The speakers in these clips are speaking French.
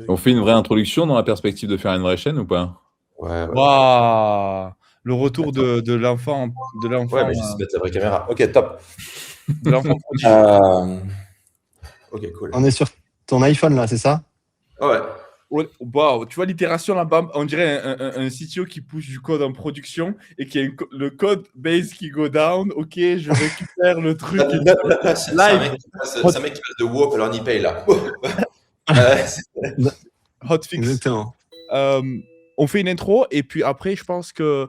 On fait une vraie introduction dans la perspective de faire une vraie chaîne ou pas? Ouais. Waouh! Le retour de l'enfant Ouais, mais juste mettre la vraie caméra. Ok, top. de l'enfant prodige. Ok, cool. On est sur ton iPhone là, c'est ça? Ouais. Ouais, waouh, tu vois l'itération là-bas, on dirait un CTO qui pousse du code en production et qui a le code base qui go down. Ok, je récupère le truc. Là, c'est un mec qui passe de WoP à l'Ornipay là. Hotfix. Exactement. On fait une intro et puis après, je pense que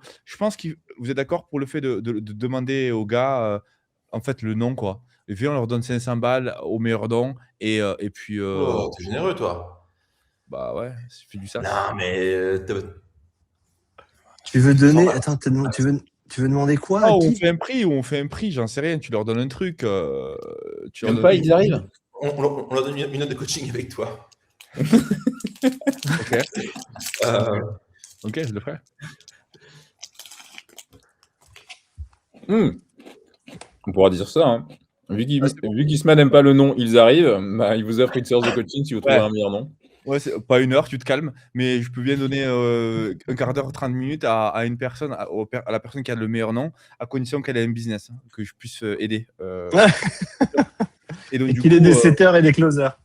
vous êtes d'accord pour le fait de demander aux gars en fait le nom quoi. Et puis on leur donne 500 balles au meilleur don et puis. Oh, t'es généreux toi. Bah ouais, ça fait du sas. Non, mais Tu veux donner. Attends, tu veux demander quoi à on qui? fait un prix, j'en sais rien. Tu leur donnes un truc. Tu leur Même donnes pas, un ils truc. arrivent. on leur donne une note de coaching avec toi. Ok. Ok, je le ferai. On pourra dire ça. Hein. Vu qu'Isma n'aime pas le nom Ils arrivent, bah, il vous offre une séance de coaching si vous trouvez un meilleur nom. Ouais, c'est pas une heure, tu te calmes, mais je peux bien donner un quart d'heure, 30 minutes à une personne, à la personne qui a le meilleur nom, à condition qu'elle ait un business, hein, que je puisse aider. Et donc, Et du qu'il ait coup, des setters et des closers.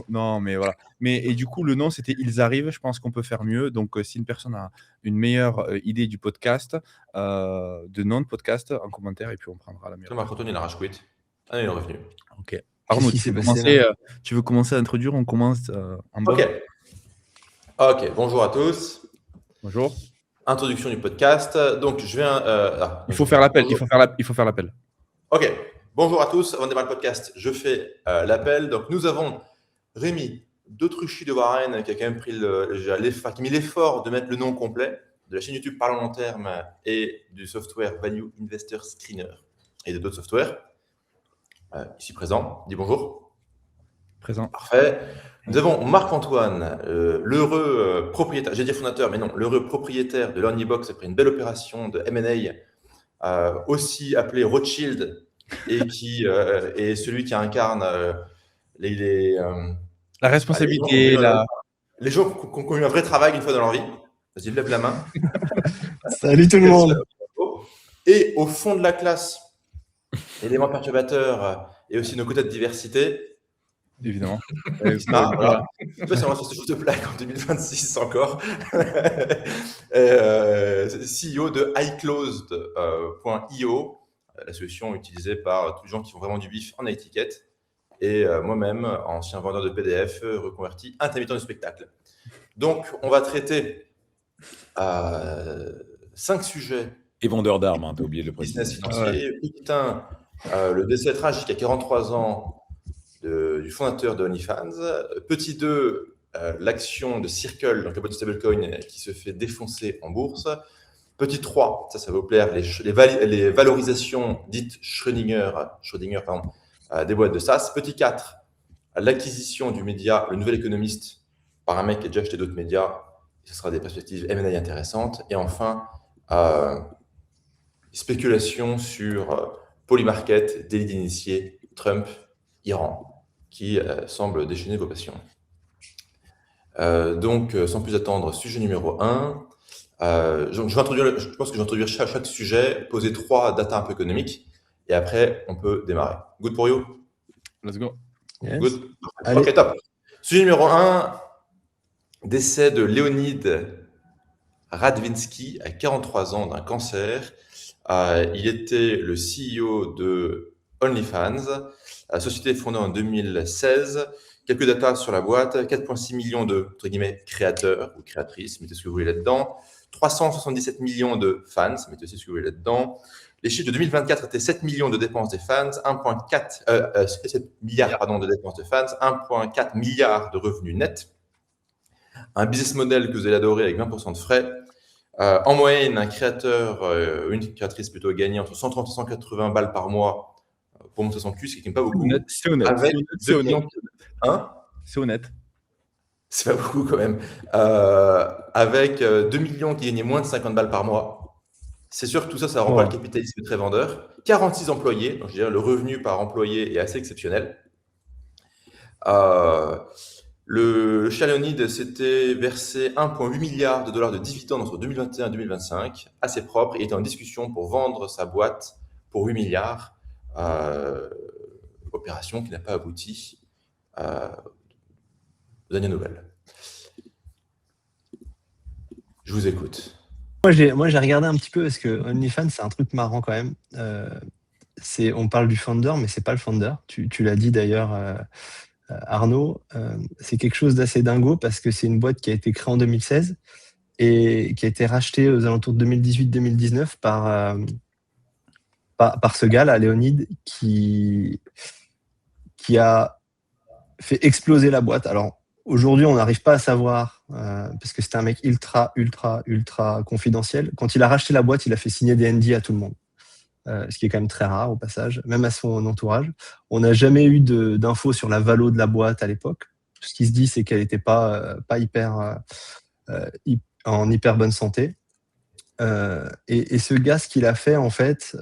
non, mais voilà. Et du coup, le nom, c'était Ils arrivent. Je pense qu'on peut faire mieux. Donc, si une personne a une meilleure idée du podcast, de nom de podcast, en commentaire, et puis on prendra la meilleure. Marc-Antoine, il a rage quit. Ah, il est revenu. Ok. Arnaud, tu veux commencer à introduire? On commence en bas. Ok, bonjour à tous. Bonjour. Introduction du podcast. Donc, je viens. Il faut faire l'appel. Il faut faire l'appel. Ok, bonjour à tous. Avant de démarrer le podcast, je fais l'appel. Donc, nous avons Rémi d'Autruchy de Warren qui a quand même pris qui a mis l'effort de mettre le nom complet de la chaîne YouTube Parlons Long Terme et du software Value Investor Screener et d'autres softwares. Ici présent, dis bonjour. Présent. Parfait. Nous avons Marc-Antoine, l'heureux propriétaire, j'ai dit fondateur, mais non, l'heureux propriétaire de l'Ornibox après une belle opération de M&A, aussi appelé Rothschild, et qui est celui qui incarne la responsabilité. Les gens qui ont eu un vrai travail une fois dans leur vie. Vas-y, lève la main. Salut tout le monde. Et au fond de la classe, élément perturbateur et aussi nos quotas de diversité. Évidemment. Voilà. Je sais pas si on va faire ce genre de blague en 2026 encore. CEO de iClosed.io, la solution utilisée par tous les gens qui font vraiment du bif en étiquette. Et moi-même, ancien vendeur de PDF, reconverti intermittent du spectacle. Donc, on va traiter 5 sujets. Et vendeur d'armes, hein, t'as oublié de le préciser. Business financier. Petit 1, le décès tragique à 43 ans du fondateur de OnlyFans. Petit 2, l'action de Circle, donc la boîte de stablecoin qui se fait défoncer en bourse. Petit 3, ça va vous plaire, les valorisations dites Schrödinger des boîtes de SaaS. Petit 4, l'acquisition du média Le Nouvel Économiste par un mec qui a déjà acheté d'autres médias. Ce sera des perspectives M&A intéressantes. Et enfin, spéculation sur Polymarket, délit d'initié, Trump, Iran, qui semble déchaîner vos passions. Donc, sans plus attendre, sujet numéro 1. Je pense que je vais introduire chaque sujet, poser 3 data un peu économiques, et après, on peut démarrer. Good pour you? Let's go. Yes. Good. Ok, top. Sujet numéro 1, décès de Leonid Radvinsky à 43 ans d'un cancer. Il était le CEO de OnlyFans, la société fondée en 2016. Quelques datas sur la boîte, 4,6 millions de entre guillemets, créateurs ou créatrices, mettez ce que vous voulez là-dedans. 377 millions de fans, mettez aussi ce que vous voulez là-dedans. Les chiffres de 2024 étaient 7 millions de dépenses des fans, 7 milliards de dépenses de fans, 1,4 milliard de revenus nets. Un business model que vous allez adorer avec 20% de frais. En moyenne, un créateur, une créatrice plutôt gagnait entre 130 et 180 balles par mois pour monter son cul, ce qui n'est pas beaucoup. C'est honnête. Avec C'est honnête. Hein? C'est honnête. C'est pas beaucoup quand même. Avec 2 millions qui gagnaient moins de 50 balles par mois. C'est sûr que tout ça, ça renvoie le capitalisme très vendeur. 46 employés, donc je dirais le revenu par employé est assez exceptionnel. Le chez Leonid s'était versé 1,8 milliard de dollars de dividendes entre 2021 et 2025, assez propre, et était en discussion pour vendre sa boîte pour 8 milliards. Opération qui n'a pas abouti aux dernières nouvelles. Je vous écoute. Moi, j'ai regardé un petit peu parce que OnlyFans, c'est un truc marrant quand même. On parle du founder, mais c'est pas le founder. Tu l'as dit d'ailleurs, Arnaud. C'est quelque chose d'assez dingo parce que c'est une boîte qui a été créée en 2016 et qui a été rachetée aux alentours de 2018-2019 par ce gars là, Léonide, qui a fait exploser la boîte. Alors aujourd'hui, on n'arrive pas à savoir parce que c'était un mec ultra confidentiel. Quand il a racheté la boîte, il a fait signer des NDA à tout le monde. Ce qui est quand même très rare au passage, même à son entourage. On n'a jamais eu d'infos sur la valo de la boîte à l'époque. Tout ce qui se dit, c'est qu'elle n'était pas en hyper bonne santé. Et ce gars, ce qu'il a fait, en fait,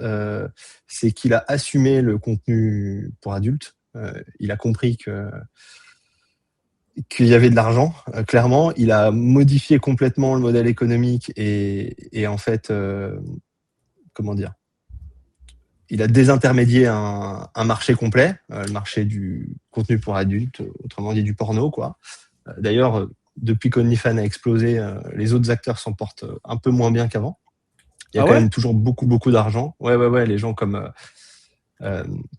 c'est qu'il a assumé le contenu pour adultes. Il a compris qu'il y avait de l'argent, clairement. Il a modifié complètement le modèle économique et en fait, comment dire, il a désintermédié un marché complet, le marché du contenu pour adultes, autrement dit du porno, quoi. D'ailleurs, depuis qu'OnlyFans a explosé, les autres acteurs s'en portent un peu moins bien qu'avant. Il y a quand même toujours beaucoup d'argent. Ouais, les gens comme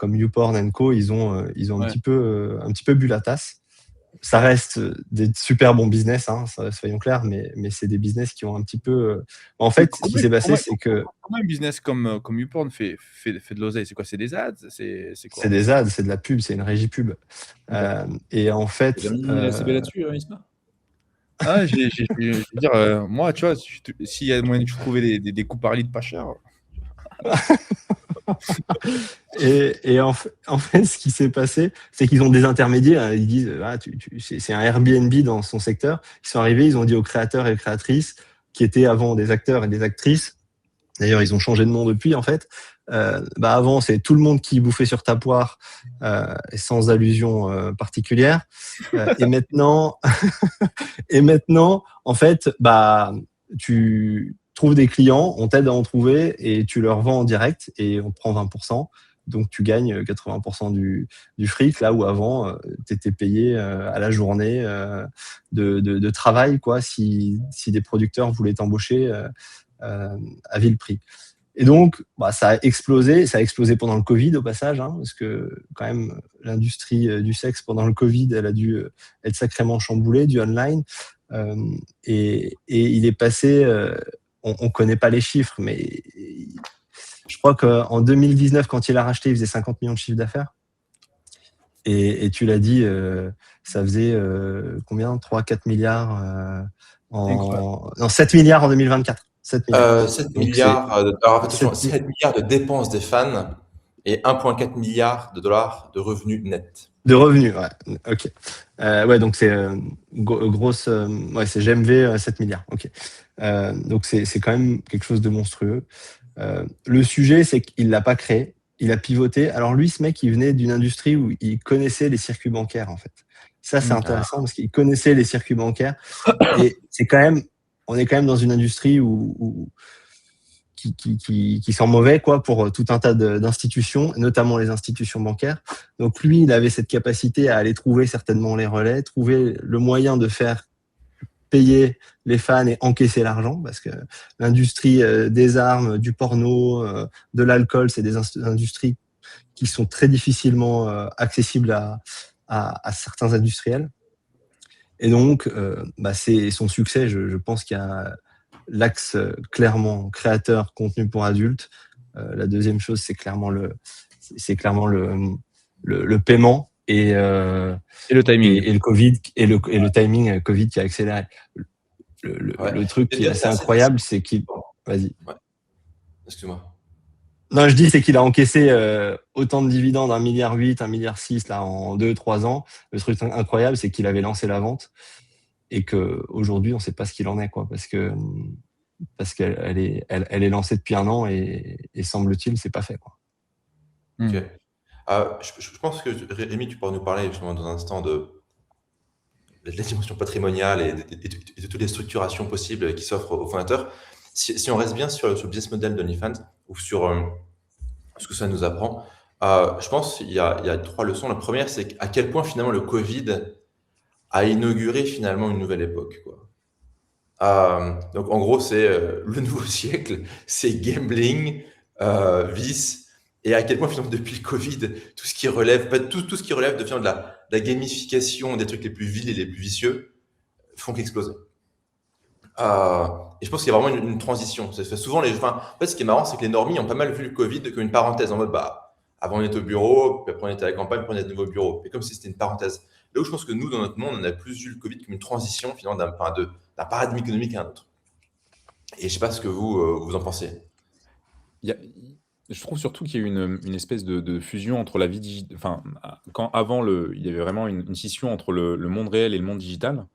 YouPorn & Co, ils ont un petit peu bu la tasse. Ça reste des super bons business, hein, soyons clairs, mais c'est des business qui ont un petit peu. En fait, ce qui s'est passé, c'est que. Comment un business comme YouPorn fait de l'oseille? C'est quoi? C'est des ads? C'est quoi? C'est des ads, c'est de la pub, c'est une régie pub. Et en fait. Tu as mis la CB là-dessus, Isma? Ah, je veux dire, moi, tu vois, s'il y a moyen de trouver des coûts par lead pas chers. Et en fait, ce qui s'est passé, c'est qu'ils ont des intermédiaires. Ils disent, c'est un Airbnb dans son secteur. Ils sont arrivés, ils ont dit aux créateurs et aux créatrices, qui étaient avant des acteurs et des actrices. D'ailleurs, ils ont changé de nom depuis, en fait. Avant, c'est tout le monde qui bouffait sur ta poire, sans allusion particulière. Et maintenant, en fait, tu trouves des clients, on t'aide à en trouver et tu leur vends en direct et on prend 20%. Donc, tu gagnes 80% du fric, là où avant, tu étais payé à la journée de travail, quoi, si des producteurs voulaient t'embaucher à vil prix. Et donc, ça a explosé. Ça a explosé pendant le Covid, au passage, hein, parce que quand même, l'industrie du sexe pendant le Covid, elle a dû être sacrément chamboulée, du online. Et il est passé, on ne connaît pas les chiffres, mais je crois qu'en 2019, quand il a racheté, il faisait 50 millions de chiffre d'affaires. Et tu l'as dit, ça faisait combien? 3-4 milliards non, 7 milliards en 2024. 7 milliards. 7 milliards, 7 milliards de dépenses des fans et 1,4 milliard de dollars de revenus nets. De revenus, ouais. Ok. Donc c'est grosse. C'est GMV 7 milliards. Ok. Donc c'est quand même quelque chose de monstrueux. Le sujet, c'est qu'il l'a pas créé. Il a pivoté. Alors lui, ce mec, il venait d'une industrie où il connaissait les circuits bancaires, en fait. Ça, c'est intéressant parce qu'il connaissait les circuits bancaires. Et c'est quand même, on est quand même dans une industrie qui sent mauvais, quoi, pour tout un tas d'institutions, notamment les institutions bancaires. Donc lui, il avait cette capacité à aller trouver certainement les relais, trouver le moyen de faire payer les fans et encaisser l'argent, parce que l'industrie des armes, du porno, de l'alcool, c'est des industries qui sont très difficilement accessibles à certains industriels. Et donc, c'est son succès. Je pense qu'il y a l'axe clairement créateur, contenu pour adultes. La deuxième chose, c'est clairement le paiement et le timing et le Covid et le timing Covid qui a accéléré. Le truc qui est assez incroyable, c'est qu'il. Vas-y. Ouais. Excuse-moi. Non, je dis c'est qu'il a encaissé autant de dividendes, 1,8 milliard, 1,6 milliard là en 2-3 ans. Le truc incroyable, c'est qu'il avait lancé la vente et que aujourd'hui, on ne sait pas ce qu'il en est, quoi, parce qu'elle est lancée depuis 1 an et semble-t-il, c'est pas fait, quoi. Ok. Je pense que Rémi, tu pourras nous parler justement dans un instant de la dimension patrimoniale et de toutes les structurations possibles qui s'offrent aux fondateurs. Si on reste bien sur le business model d'OnlyFans ou sur ce que ça nous apprend, je pense qu'il y a 3 leçons. La première, c'est à quel point finalement le Covid a inauguré finalement une nouvelle époque, quoi. Donc en gros, c'est le nouveau siècle, c'est gambling, vice, et à quel point finalement depuis le Covid, tout ce qui relève, tout ce qui relève de, finalement, de la gamification des trucs les plus vils et les plus vicieux font qu'exploser. Et je pense qu'il y a vraiment une transition. Souvent, en fait, ce qui est marrant, c'est que les normies ont pas mal vu le Covid comme une parenthèse en mode, avant on était au bureau, puis après on était à la campagne, puis on est de nouveau au bureau. Et comme si c'était une parenthèse. Là où je pense que nous, dans notre monde, on a plus vu le Covid comme une transition finalement d'un paradigme économique à un autre. Et je ne sais pas ce que vous en pensez. Je trouve surtout qu'il y a eu une espèce de fusion entre la vie digitale. Enfin, quand avant, il y avait vraiment une scission entre le monde réel et le monde digital.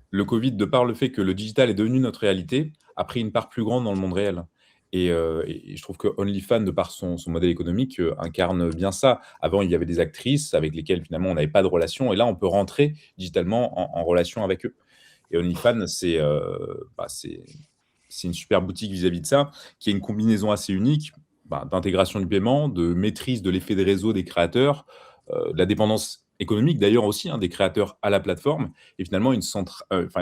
Le Covid, de par le fait que le digital est devenu notre réalité, a pris une part plus grande dans le monde réel. Et je trouve que OnlyFans, de par son modèle économique, incarne bien ça. Avant, il y avait des actrices avec lesquelles finalement on n'avait pas de relation, et là on peut rentrer digitalement en relation avec eux. Et OnlyFans, c'est une super boutique vis-à-vis de ça, qui est une combinaison assez unique d'intégration du paiement, de maîtrise de l'effet des réseaux des créateurs, de la dépendance économique d'ailleurs aussi des créateurs à la plateforme, et finalement une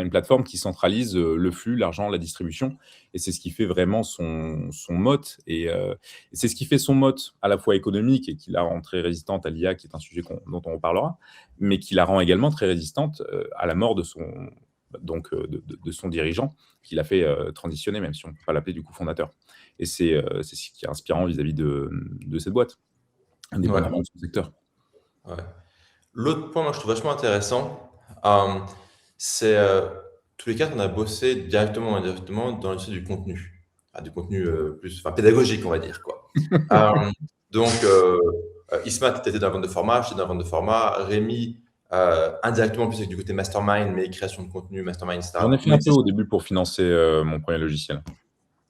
plateforme qui centralise le flux, l'argent, la distribution, et c'est ce qui fait vraiment son motte, et c'est ce qui fait son motte à la fois économique et qui la rend très résistante à l'IA, qui est un sujet dont on reparlera, mais qui la rend également très résistante à la mort de son dirigeant, qui l'a fait transitionner, même si on ne peut pas l'appeler du coup fondateur. Et c'est ce qui est inspirant vis-à-vis de cette boîte, indépendamment de son secteur. Ouais. L'autre point, moi, je trouve vachement intéressant, c'est tous les 4, on a bossé directement ou indirectement dans l'industrie du contenu. Du contenu plus pédagogique, on va dire, quoi. Donc, Isma, tu étais dans la vente de format, j'étais dans la vente de format. Rémi, indirectement plus avec du côté mastermind, mais création de contenu, mastermind, etc. J'en ai fait un peu au début pour financer mon premier logiciel.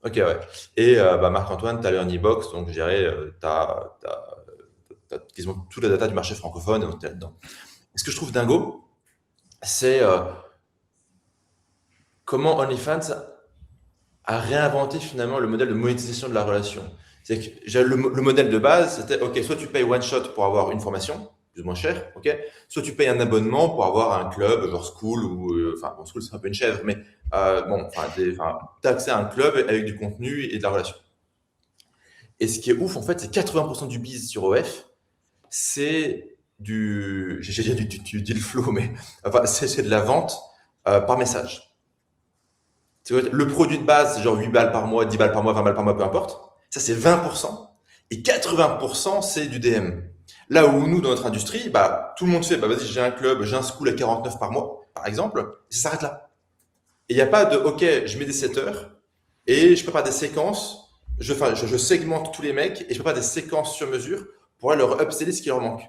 Ok, ouais. Et Marc-Antoine, tu as l'Earnybox, donc je dirais, tu as quasiment toute la data du marché francophone, et donc tu es là-dedans. Et ce que je trouve dingo, c'est comment OnlyFans a réinventé finalement le modèle de monétisation de la relation. C'est que le modèle de base, c'était, OK, soit tu payes one shot pour avoir une formation, plus ou moins cher, OK, soit tu payes un abonnement pour avoir un club, genre School, ou, School, c'est un peu une chèvre, mais tu as accès à un club avec du contenu et de la relation. Et ce qui est ouf, en fait, c'est 80% du biz sur OF, c'est j'ai dit du deal flow, mais c'est de la vente par message. Le produit de base, c'est genre 8 balles par mois, 10 balles par mois, 20 balles par mois, peu importe. Ça, c'est 20%. Et 80%, c'est du DM. Là où nous, dans notre industrie, tout le monde fait, vas-y, j'ai un club, j'ai un school à 49 par mois, par exemple, et ça s'arrête là. Et il n'y a pas de, OK, je mets des setters et je prépare des séquences, je segmente tous les mecs et je prépare des séquences sur mesure pour aller leur upseller ce qui leur manque.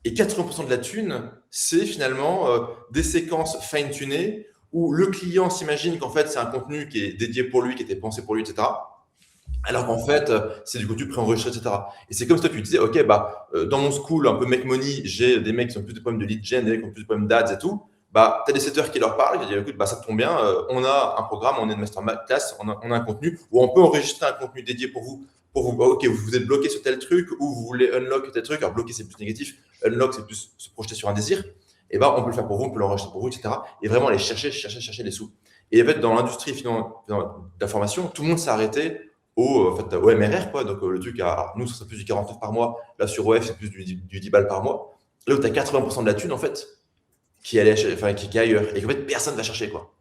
Et 80% de la thune, c'est finalement des séquences fine-tunées où le client s'imagine qu'en fait, c'est un contenu qui est dédié pour lui, qui était pensé pour lui, etc. Alors qu'en fait, c'est du contenu préenregistré, etc. Et c'est comme ça que tu disais, OK, dans mon school, un peu make money, j'ai des mecs qui ont plus de problèmes de lead gen, des mecs qui ont plus de problèmes d'ads et tout. Tu as des setters qui leur parlent, qui disent, écoute, ça tombe bien, on a un programme, on est une masterclass, on a un contenu où on peut enregistrer un contenu dédié pour vous. OK, vous êtes bloqué sur tel truc, ou vous voulez unlock tel truc. Alors, bloquer, c'est plus négatif. Unlock, c'est plus se projeter sur un désir. Et on peut le faire pour vous, on peut l'enregistrer pour vous, etc. Et vraiment aller chercher les sous. Et en fait, dans l'industrie de la formation, tout le monde s'est arrêté au MRR, quoi. Donc, le truc, nous, ça serait plus du 49 par mois. Là, sur OF, c'est plus du 10 balles par mois. Là où tu as 80% de la thune, en fait, qui est ailleurs. Et qu'en fait, personne ne va chercher, quoi.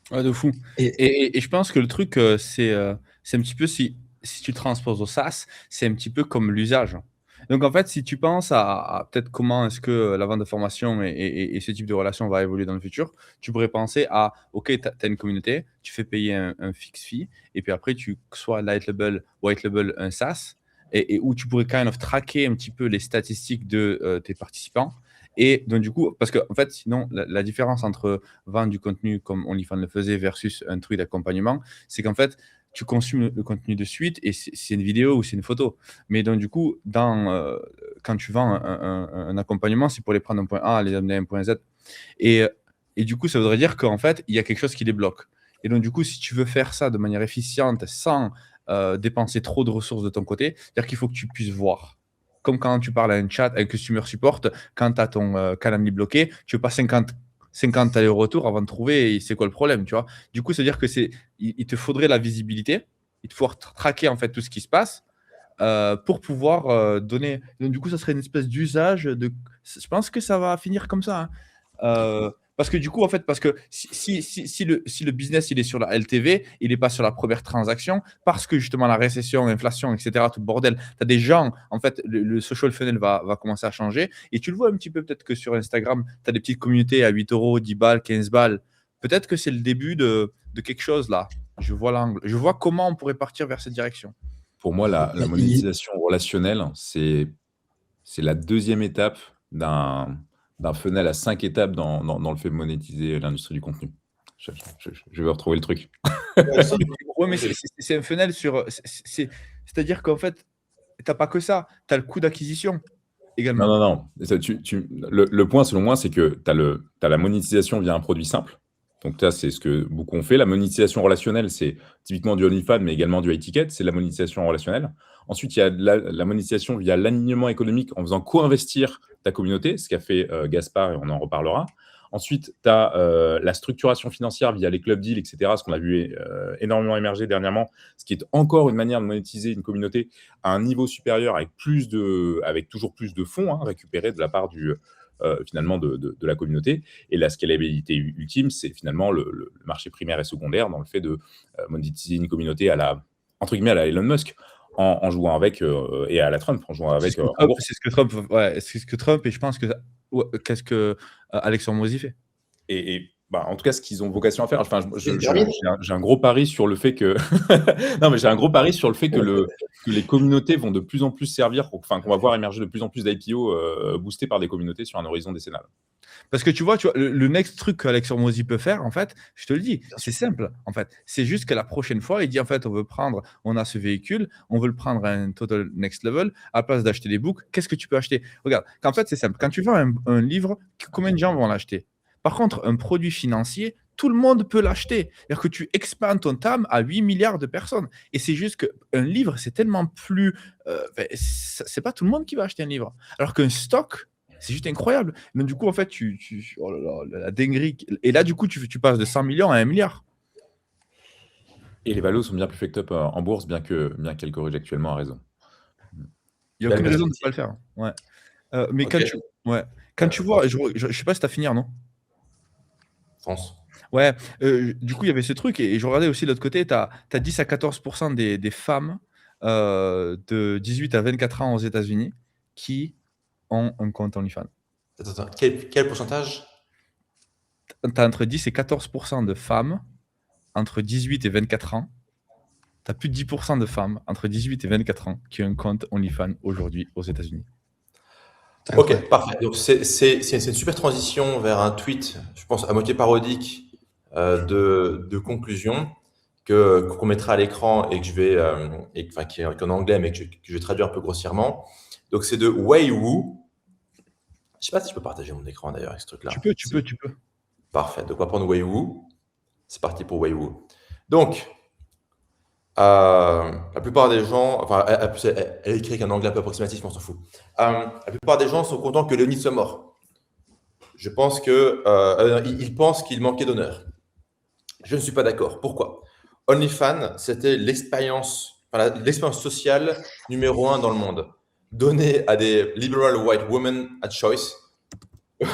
Ouais, de fou. Et je pense que le truc, c'est un petit peu, si tu transposes au SaaS, c'est un petit peu comme l'usage. Donc, en fait, si tu penses à peut-être comment est-ce que la vente de formation et ce type de relation va évoluer dans le futur, tu pourrais penser à, OK, tu as une communauté, tu fais payer un fixe fee, et puis après, tu soit white label un SaaS, et où tu pourrais kind of traquer un petit peu les statistiques de tes participants. Et donc, du coup, parce que, en fait, sinon, la différence entre vendre du contenu comme OnlyFans le faisait versus un truc d'accompagnement, c'est qu'en fait, tu consommes le contenu de suite et c'est une vidéo ou c'est une photo. Mais donc, du coup, quand tu vends un accompagnement, c'est pour les prendre d'un point A, les amener à un point Z. Et, et du coup, ça voudrait dire qu'en fait, il y a quelque chose qui les bloque. Et donc, du coup, si tu veux faire ça de manière efficiente sans dépenser trop de ressources de ton côté, c'est-à-dire qu'il faut que tu puisses voir. Comme quand tu parles à un chat, à un customer support, quand tu as ton Calendly bloqué, tu veux pas 50 allers-retours avant de trouver c'est quoi le problème, tu vois. Du coup, c'est-à-dire que il te faudrait la visibilité, il te faut traquer en fait tout ce qui se passe pour pouvoir donner. Donc, du coup, ça serait une espèce d'usage de. Je pense que ça va finir comme ça. Parce que du coup, en fait, parce que si le business il est sur la LTV, il n'est pas sur la première transaction, parce que justement la récession, l'inflation, etc., tout le bordel, tu as des gens, en fait, le social funnel va commencer à changer. Et tu le vois un petit peu, peut-être que sur Instagram, tu as des petites communautés à 8 euros, 10 balles, 15 balles. Peut-être que c'est le début de quelque chose là. Je vois l'angle. Je vois comment on pourrait partir vers cette direction. Pour moi, la Il- monétisation relationnelle, c'est la deuxième étape d'un funnel à 5 étapes dans le fait de monétiser l'industrie du contenu. Je vais retrouver le truc. Ouais, ça, Ouais, mais c'est un funnel sur. C'est-à-dire qu'en fait, tu n'as pas que ça. Tu as le coût d'acquisition Non, également. non, non. Le point, selon moi, c'est que tu as la monétisation via un produit simple. Donc, ça, c'est ce que beaucoup ont fait. La monétisation relationnelle, c'est typiquement du OnlyFans, mais également du high ticket. C'est la monétisation relationnelle. Ensuite, il y a la monétisation via l'alignement économique en faisant co-investir ta communauté, ce qu'a fait Gaspard, et on en reparlera. Ensuite, tu as la structuration financière via les club deals, etc., ce qu'on a vu énormément émerger dernièrement, ce qui est encore une manière de monétiser une communauté à un niveau supérieur avec toujours plus de fonds récupérés de la part finalement de la communauté. Et la scalabilité ultime, c'est finalement le marché primaire et secondaire dans le fait de monétiser une communauté entre guillemets à la Elon Musk en jouant avec et à la Trump en jouant avec en bourse. C'est ce que Trump, ouais, c'est ce que Trump, et je pense que qu'est-ce que Alexandre Moisy fait. Et en tout cas, ce qu'ils ont vocation à faire. Enfin, C'est terminé. j'ai un gros pari sur le fait que non, mais j'ai un gros pari sur le fait que les communautés vont de plus en plus servir, qu'on va voir émerger de plus en plus d'IPO boostés par des communautés sur un horizon décennal. Parce que tu vois le next truc qu'Alexandre Moisy peut faire, en fait, je te le dis, c'est simple. En fait, c'est juste que la prochaine fois, il dit en fait, on a ce véhicule, on veut le prendre à un total next level, à la place d'acheter des books, qu'est-ce que tu peux acheter? Regarde, en fait, c'est simple. Quand tu vends un livre, combien de gens vont l'acheter? Par contre, un produit financier, tout le monde peut l'acheter. C'est-à-dire que tu expandes ton TAM à 8 milliards de personnes. Et c'est juste qu'un livre, c'est tellement plus. C'est pas tout le monde qui va acheter un livre. Alors qu'un stock, c'est juste incroyable. Donc, du coup, en fait, oh là là, la dinguerie. Et là, du coup, tu passes de 100 millions à 1 milliard. Et les valos sont bien plus fucked up en bourse, bien qu'elles corrigent actuellement à raison. Il n'y a aucune raison de ne pas le faire. Ouais. Mais Ok. quand tu vois, je sais pas si tu as fini, non? France. Ouais, du coup, il y avait ce truc, et je regardais aussi de l'autre côté, tu as 10 à 14% des femmes de 18 à 24 ans aux États-Unis qui ont un compte OnlyFans. Attends, quel pourcentage? Tu as entre 10 et 14% de femmes entre 18 et 24 ans. Tu as plus de 10% de femmes entre 18 et 24 ans qui ont un compte OnlyFans aujourd'hui aux États-Unis. Ok, parfait. Donc, c'est une super transition vers un tweet, je pense, à moitié parodique de conclusion qu'on mettra à l'écran et que je vais, qui est en anglais, mais que je vais traduire un peu grossièrement. Donc, c'est de Wei Wu. Je sais pas si je peux partager mon écran d'ailleurs avec ce truc-là. Tu peux. Parfait. Donc, on va prendre Wei Wu. C'est parti pour Wei Wu. Donc, la plupart des gens, enfin, elle écrit avec un anglais un peu approximatif, mais on s'en fout. La plupart des gens sont contents que Léonide soit mort. Je pense ils pensent qu'il manquait d'honneur. Je ne suis pas d'accord. Pourquoi? OnlyFans, c'était l'expérience sociale numéro 1 dans le monde, donnée à des liberal white women at choice. Ça,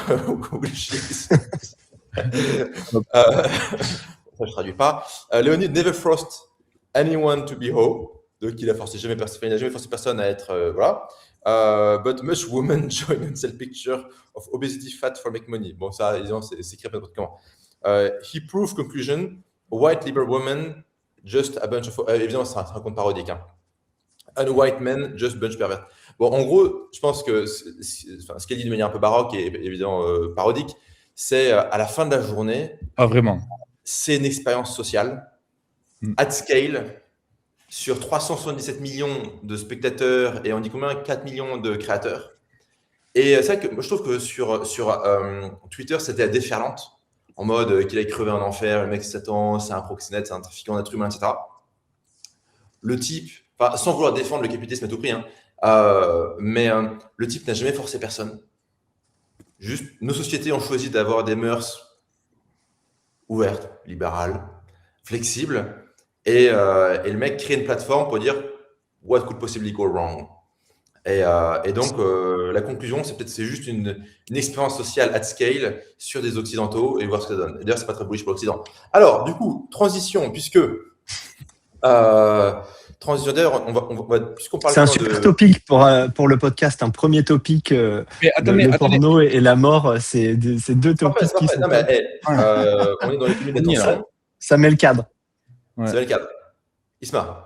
je traduis pas. Léonide never forced anyone to be ho. Donc, il n'a jamais forcé personne à être. Voilà. But much women join in self picture of obesity fat for make money. Bon, ça, évidemment, c'est écrit n'importe comment. He proved conclusion, white liberal woman, just a bunch of. Évidemment, c'est un compte parodique. And white men, just bunch pervert. Bon, en gros, je pense que ce qu'elle dit de manière un peu baroque et évidemment parodique, c'est à la fin de la journée. Ah, vraiment? C'est une expérience sociale, at scale, sur 377 millions de spectateurs et on dit combien? 4 millions de créateurs. Et c'est vrai que moi, je trouve que sur Twitter, c'était la déferlante, en mode qu'il aille crever en enfer, le mec Satan, c'est un proxénète, c'est un trafiquant d'êtres humains, etc. Le type, sans vouloir défendre le capitalisme à tout prix, hein, mais le type n'a jamais forcé personne. Juste, nos sociétés ont choisi d'avoir des mœurs ouvertes, libérales, flexibles, et le mec crée une plateforme pour dire « What could possibly go wrong ?» Et donc, la conclusion, c'est juste une expérience sociale at scale sur des Occidentaux et voir ce que ça donne. Et d'ailleurs, c'est pas très bullish pour l'Occident. Alors, du coup, transition, puisque... transition, d'ailleurs, puisqu'on parle C'est un tant super topic pour le podcast, un premier topic. Mais attendez, le porno et la mort, c'est deux topics qui sont. Non, mais, on est dans les 2 minutes d'attention. Ça met le cadre. Ouais. Ça met le cadre. Isma.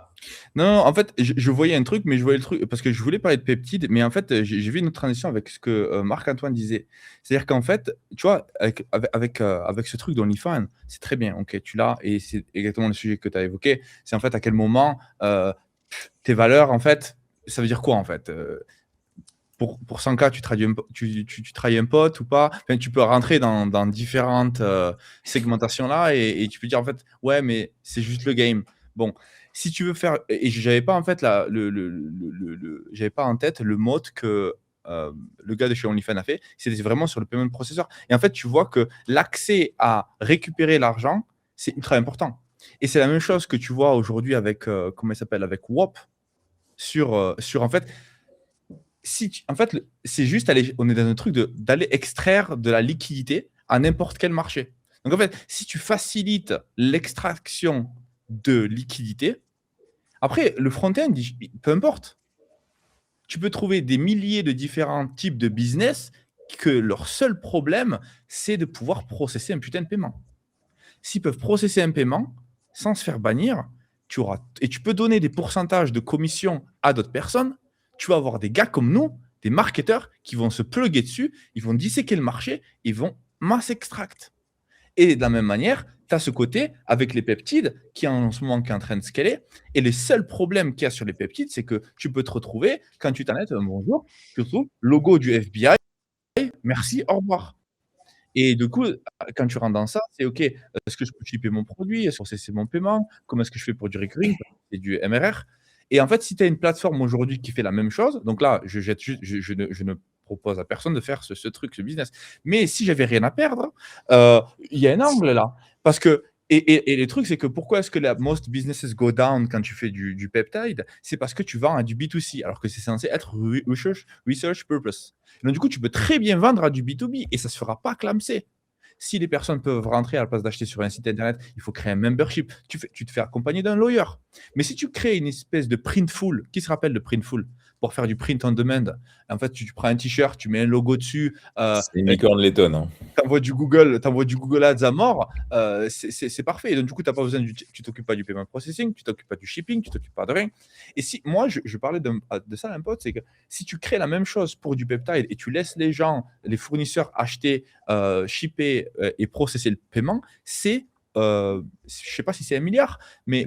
Non, en fait, je voyais un truc, mais je voyais le truc parce que je voulais parler de peptides, mais en fait, j'ai vu une autre transition avec ce que Marc-Antoine disait. C'est-à-dire qu'en fait, tu vois, avec ce truc d'OnlyFans, c'est très bien, ok, tu l'as, et c'est exactement le sujet que tu as évoqué. C'est en fait à quel moment tes valeurs, en fait, ça veut dire quoi en fait pour 100K, tu trahis un pote ou pas? Enfin, tu peux rentrer dans différentes segmentations là et tu peux dire en fait, ouais, mais c'est juste le game. Bon, si tu veux faire, et j'avais pas en fait j'avais pas en tête le mode que le gars de chez OnlyFans a fait, c'était vraiment sur le payment processor. Et en fait, tu vois que l'accès à récupérer l'argent, c'est ultra important. Et c'est la même chose que tu vois aujourd'hui avec, comment il s'appelle, avec WAP, sur en fait, en fait, c'est juste on est dans un truc d'aller extraire de la liquidité à n'importe quel marché. Donc en fait, si tu facilites l'extraction de liquidité, après, le front-end, peu importe. Tu peux trouver des milliers de différents types de business que leur seul problème, c'est de pouvoir processer un putain de paiement. S'ils peuvent processer un paiement sans se faire bannir, et tu peux donner des pourcentages de commission à d'autres personnes, tu vas avoir des gars comme nous, des marketeurs, qui vont se plugger dessus, ils vont disséquer le marché, ils vont mass extract. Et de la même manière, tu as ce côté avec les peptides qui en ce moment qui est en train de scaler. Et le seul problème qu'il y a sur les peptides, c'est que tu peux te retrouver, quand tu t'en es, bonjour, surtout, logo du FBI, merci, au revoir. Et du coup, quand tu rentres dans ça, c'est OK, est-ce que je peux shipper mon produit? Est-ce que c'est mon paiement? Comment est-ce que je fais pour du recurring? C'est du MRR. Et en fait, si tu as une plateforme aujourd'hui qui fait la même chose, donc là, je ne propose à personne de faire ce truc, ce business. Mais si j'avais rien à perdre, il y a un angle là. Parce que, et le truc, c'est que pourquoi est-ce que most businesses go down quand tu fais du peptide? C'est parce que tu vends à du B2C, alors que c'est censé être research purpose. Donc, du coup, tu peux très bien vendre à du B2B et ça ne se fera pas clamser. Si les personnes peuvent rentrer à la place d'acheter sur un site internet, il faut créer un membership. Tu te fais accompagner d'un lawyer. Mais si tu crées une espèce de printful, qui se rappelle de printful pour faire du print on demand? En fait, tu prends un t-shirt, tu mets un logo dessus. C'est une licorne lettonne. Hein. Tu envoies du Google Ads à mort, c'est parfait. Et donc, du coup, tu t'occupes pas du payment processing, tu t'occupes pas du shipping, tu t'occupes pas de rien. Et si moi, je parlais de ça à un pote, c'est que si tu crées la même chose pour du peptide et tu laisses les gens, les fournisseurs acheter, shipper et processer le paiement, c'est, je sais pas si c'est 1 milliard, mais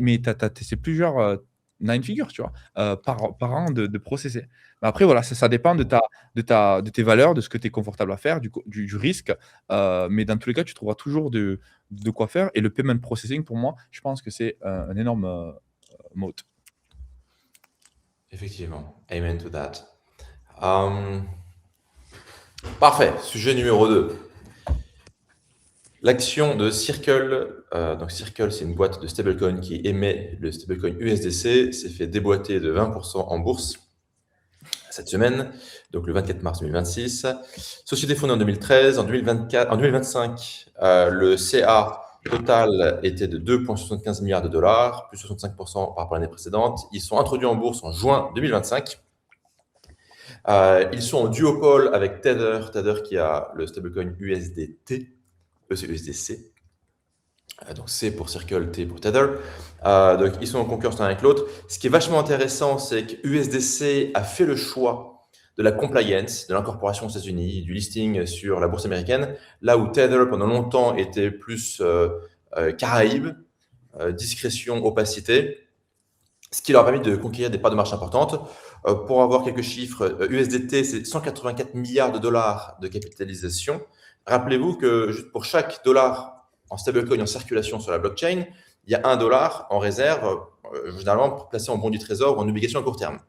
c'est plusieurs 9 figures, tu vois, par an de processer. Mais après, voilà, ça dépend de tes valeurs, de ce que tu es confortable à faire, du risque. Mais dans tous les cas, tu trouveras toujours de quoi faire. Et le payment processing, pour moi, je pense que c'est un énorme mode. Effectivement. Amen to that. Parfait. Sujet numéro 2. L'action de Circle. Donc Circle, c'est une boîte de stablecoin qui émet le stablecoin USDC. S'est fait déboîter de 20% en bourse cette semaine, donc le 24 mars 2026. Société fondée en 2013. En 2025, le CA total était de 2,75 milliards de dollars, plus 65% par rapport à l'année précédente. Ils sont introduits en bourse en juin 2025. Ils sont en duopole avec Tether qui a le stablecoin USDT, c'est USDC. Donc C pour Circle, T pour Tether. Donc ils sont en concurrence l'un avec l'autre. Ce qui est vachement intéressant, c'est que USDC a fait le choix de la compliance, de l'incorporation aux États-Unis, du listing sur la bourse américaine, là où Tether pendant longtemps était plus Caraïbes, discrétion, opacité. ce qui leur a permis de conquérir des parts de marché importantes. Pour avoir quelques chiffres, USDT, c'est 184 milliards de dollars de capitalisation. Rappelez-vous que juste pour chaque dollar en stablecoin en circulation sur la blockchain, il y a $1 en réserve, généralement placé en bons du trésor ou en obligations à court terme.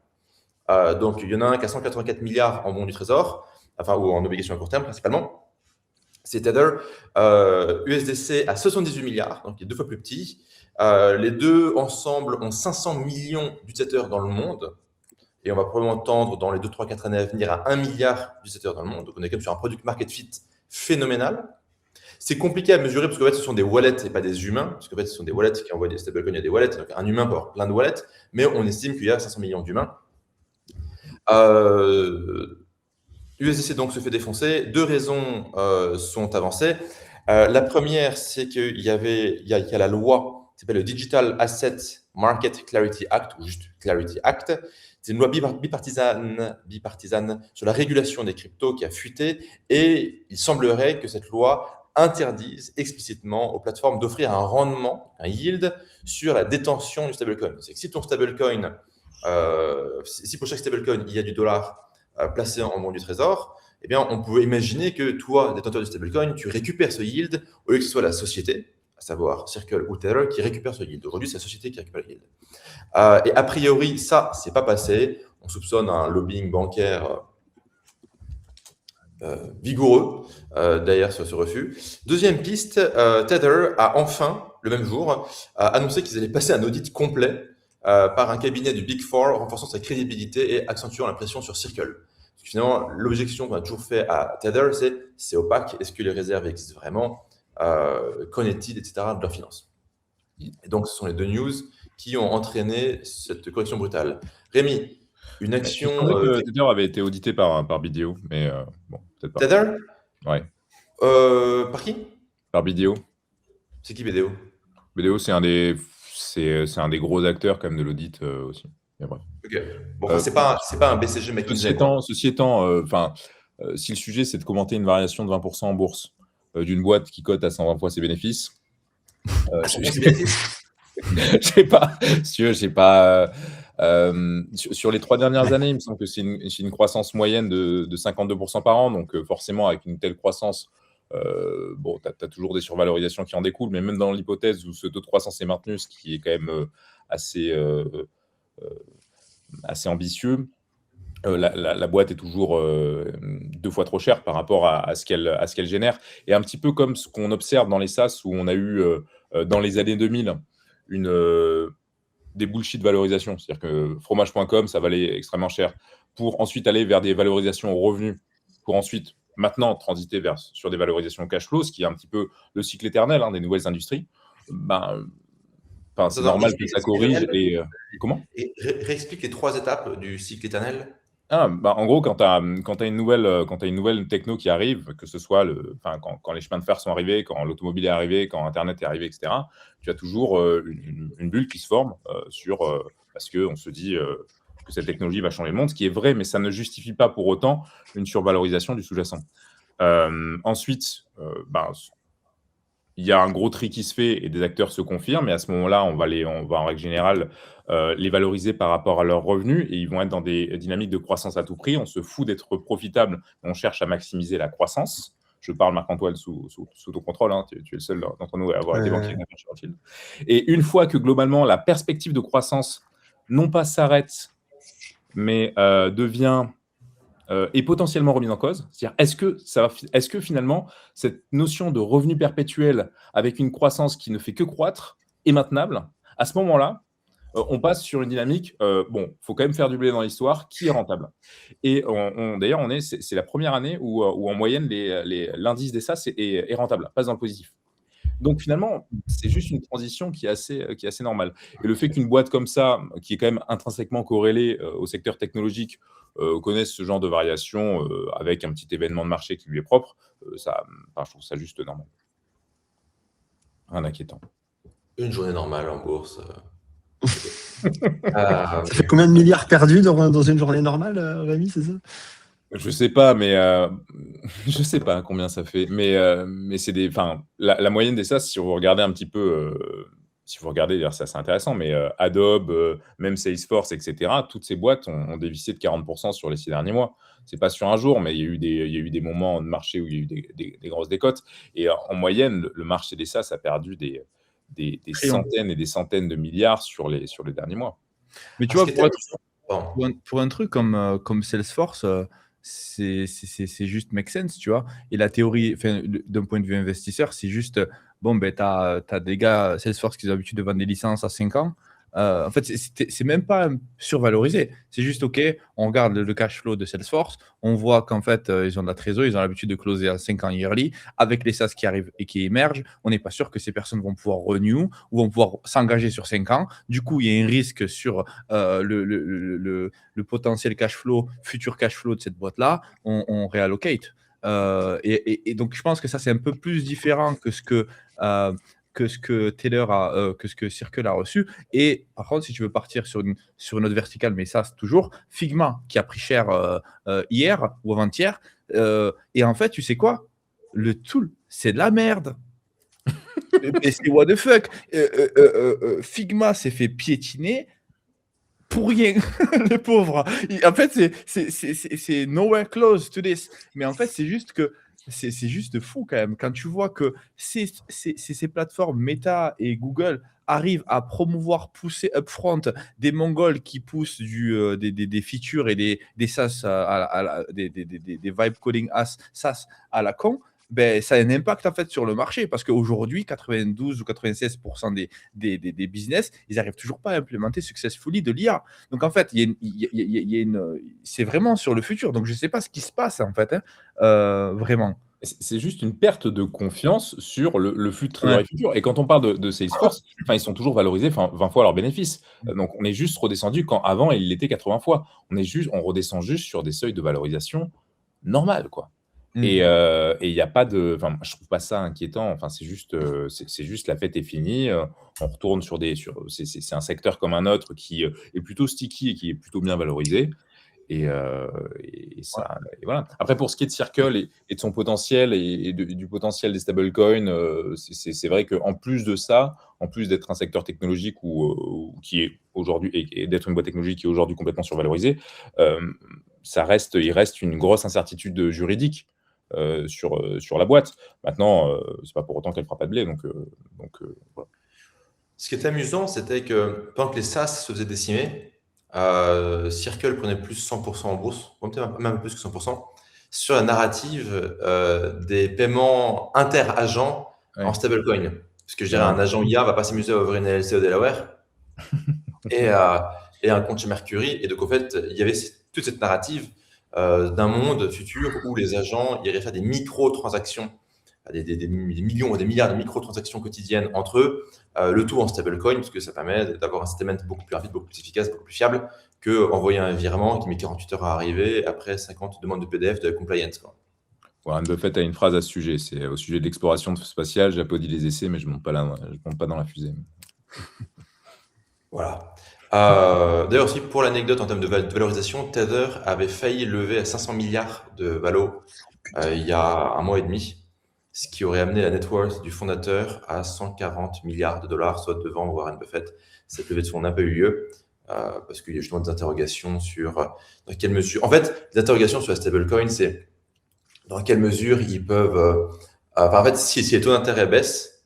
Donc, il y en a un qui a 184 milliards en bons du trésor, enfin, ou en obligations à court terme principalement. C'est Tether. USDC à 78 milliards, donc il est 2 fois plus petit. Les deux ensemble ont 500 millions d'utilisateurs dans le monde. Et on va probablement tendre dans les 2, 3, 4 années à venir à 1 milliard d'utilisateurs dans le monde. Donc, on est quand même sur un product market fit phénoménal. C'est compliqué à mesurer parce qu'en fait, ce sont des wallets et pas des humains. Parce qu'en fait, ce sont des wallets qui envoient des stablecoins à des wallets. Donc, un humain peut avoir plein de wallets, mais on estime qu'il y a 500 millions d'humains. USDC donc se fait défoncer. 2 raisons sont avancées. La première, c'est qu'il y a la loi qui s'appelle le Digital Asset Market Clarity Act, ou juste Clarity Act. C'est une loi bipartisane sur la régulation des cryptos qui a fuité, et il semblerait que cette loi interdise explicitement aux plateformes d'offrir un rendement, un yield, sur la détention du stablecoin. C'est que si ton stablecoin, si pour chaque stablecoin, il y a du dollar placé en bon du trésor, eh bien, on pouvait imaginer que toi, détenteur du stablecoin, tu récupères ce yield au lieu que ce soit la société, à savoir Circle ou Tether, qui récupère ce yield. Aujourd'hui, c'est la société qui récupère le yield. Et a priori, ça, c'est pas passé. On soupçonne un lobbying bancaire vigoureux derrière ce refus. Deuxième piste, Tether a enfin, le même jour, annoncé qu'ils allaient passer un audit complet par un cabinet du Big Four, renforçant sa crédibilité et accentuant la pression sur Circle. Parce que finalement, l'objection qu'on a toujours fait à Tether, c'est opaque. Est-ce que les réserves existent vraiment? Qu'en est-il, etc., de leurs finances? Et donc, ce sont les 2 news qui ont entraîné cette correction brutale. Rémi, une action... Il semblait que Tether avait été audité par BDO, mais bon, peut-être pas. Tether? Ouais. Par qui? Par BDO. C'est qui BDO? BDO, c'est un des gros acteurs quand même de l'audit aussi. Mais bref. Ok. Bon, enfin, c'est pas un BCG McKinsey. Ceci étant, si le sujet c'est de commenter une variation de 20% en bourse d'une boîte qui cote à 120 fois ses bénéfices, je sais pas. Sur les 3 dernières années, il me semble que c'est une croissance moyenne de 52% par an. Donc, forcément, avec une telle croissance, bon, tu as toujours des survalorisations qui en découlent. Mais même dans l'hypothèse où ce taux de croissance est maintenu, ce qui est quand même assez ambitieux, la boîte est toujours 2 fois trop chère par rapport à ce qu'elle génère. Et un petit peu comme ce qu'on observe dans les SaaS, où on a eu dans les années 2000 des bullshit valorisations. C'est-à-dire que fromage.com, ça valait extrêmement cher, pour ensuite aller vers des valorisations au revenu, pour ensuite maintenant transiter sur des valorisations cash flow, ce qui est un petit peu le cycle éternel des nouvelles industries. C'est normal que ça corrige. Et comment? Et réexplique les 3 étapes du cycle éternel. En gros, quand tu as une nouvelle techno qui arrive, que ce soit quand les chemins de fer sont arrivés, quand l'automobile est arrivé, quand Internet est arrivé, etc., tu as toujours une bulle qui se forme parce qu'on se dit que cette technologie va changer le monde, ce qui est vrai, mais ça ne justifie pas pour autant une survalorisation du sous-jacent. Ensuite, il y a un gros tri qui se fait et des acteurs se confirment, et à ce moment-là, on va en règle générale les valoriser par rapport à leurs revenus, et ils vont être dans des dynamiques de croissance à tout prix. On se fout d'être profitable, on cherche à maximiser la croissance. Je parle, Marc-Antoine, sous ton contrôle, tu es le seul d'entre nous à avoir été banquier chez Rothschild. Et une fois que globalement la perspective de croissance non pas s'arrête, mais devient est potentiellement remise en cause. C'est-à-dire, est-ce que finalement cette notion de revenu perpétuel avec une croissance qui ne fait que croître est maintenable? À ce moment-là, on passe sur une dynamique, faut quand même faire du blé dans l'histoire, qui est rentable. Et d'ailleurs, c'est la première année où en moyenne, l'indice des SaaS est rentable, passe dans le positif. Donc finalement, c'est juste une transition qui est assez normale. Et le fait qu'une boîte comme ça, qui est quand même intrinsèquement corrélée au secteur technologique, connaisse ce genre de variation avec un petit événement de marché qui lui est propre, je trouve ça juste normal. Rien d'inquiétant. Une journée normale en bourse. Ça fait combien de milliards perdus dans une journée normale, Rémi, c'est ça? Je sais pas, mais je sais pas combien ça fait. Mais c'est la moyenne des SaaS, si vous regardez un petit peu si vous regardez, d'ailleurs, c'est assez intéressant, mais Adobe, même Salesforce, etc., toutes ces boîtes ont dévissé de 40% sur les 6 derniers mois. C'est pas sur un jour, mais il y a eu des moments de marché où il y a eu des grosses décotes. Et en moyenne, le marché des SaaS a perdu des Crayon. centaines et des centaines de milliards sur les derniers mois. Mais tu Ce vois, qui est pour amusant, pardon. pour un truc comme Salesforce, c'est juste make sense, tu vois. Et la théorie, enfin, d'un point de vue investisseur, c'est juste, bon, ben, tu as des gars Salesforce qui ont l'habitude de vendre des licences à 5 ans. En fait, c'est même pas survalorisé. C'est juste, OK, on regarde le cash flow de Salesforce, on voit qu'en fait, ils ont de la trésorerie, ils ont l'habitude de closer à 5 ans yearly. Avec les SaaS qui arrivent et qui émergent, on n'est pas sûr que ces personnes vont pouvoir renew ou vont pouvoir s'engager sur 5 ans. Du coup, il y a un risque sur le potentiel cash flow, futur cash flow de cette boîte-là, on réallocate. Et donc, je pense que ça, c'est un peu plus différent que ce que Taylor que ce que Circle a reçu. Et par contre, si tu veux partir sur une autre verticale, mais ça, c'est toujours Figma qui a pris cher hier ou avant-hier. Et en fait, tu sais quoi? Le tool, c'est de la merde. Et c'est what the fuck. Figma s'est fait piétiner pour rien, le pauvre. En fait, c'est nowhere close to this. Mais en fait, c'est juste que c'est juste fou quand même. Quand tu vois que ces plateformes Meta et Google arrivent à promouvoir, pousser upfront des Mongols qui poussent des features et des SaaS, des vibe coding SaaS à la con, ben, ça a un impact en fait sur le marché parce qu'aujourd'hui, 92 ou 96% des business, ils n'arrivent toujours pas à implémenter successfully de l'IA. Donc en fait, c'est vraiment sur le futur. Donc je ne sais pas ce qui se passe en fait, vraiment. C'est juste une perte de confiance sur le flux de Ouais. trésorerie futur. Et quand on parle de Salesforce, ils sont toujours valorisés 20 fois leurs bénéfices. Donc, on est juste redescendu quand avant, il l'était 80 fois. On redescend juste sur des seuils de valorisation normales, quoi. Et il n'y a pas de. Enfin, je trouve pas ça inquiétant. Enfin, c'est juste la fête est finie. On retourne c'est un secteur comme un autre qui est plutôt sticky et qui est plutôt bien valorisé. Et voilà. Après, pour ce qui est de Circle et de son potentiel et du potentiel des stablecoins, c'est vrai qu'en plus de ça, en plus d'être un secteur technologique qui est aujourd'hui et d'être une boîte technologique qui est aujourd'hui complètement survalorisée, il reste une grosse incertitude juridique sur la boîte. Maintenant, c'est pas pour autant qu'elle fera pas de blé. Donc voilà. Ce qui est amusant, c'était que pendant que les SaaS se faisaient décimer, Circle prenait plus 100% en bourse, ou peut-être même plus que 100%, sur la narrative des paiements inter-agents en stablecoin. Parce que je dirais, un agent IA va pas s'amuser à ouvrir une LLC au Delaware et un compte chez Mercury. Et donc, en fait, il y avait toute cette narrative d'un monde futur où les agents iraient faire des micro-transactions, des millions ou des milliards de micro-transactions quotidiennes entre eux, le tout en stablecoin, parce que ça permet d'avoir un settlement beaucoup plus rapide, beaucoup plus efficace, beaucoup plus fiable que envoyer un virement qui met 48 heures à arriver après 50 demandes de PDF de compliance, quoi. Warren Buffett a une phrase à ce sujet. C'est au sujet de l'exploration spatiale, j'applaudis les essais, mais je ne monte pas dans la fusée. Voilà. D'ailleurs aussi, pour l'anecdote en termes de valorisation, Tether avait failli lever à 500 milliards de valo il y a un mois et demi, ce qui aurait amené la net worth du fondateur à 140 milliards de dollars, soit devant Warren Buffett. Cette levée de fonds n'a pas eu lieu parce qu'il y a justement des interrogations sur dans quelle mesure. En fait, les interrogations sur la stablecoin, c'est dans quelle mesure ils peuvent. En fait, si les taux d'intérêt baissent,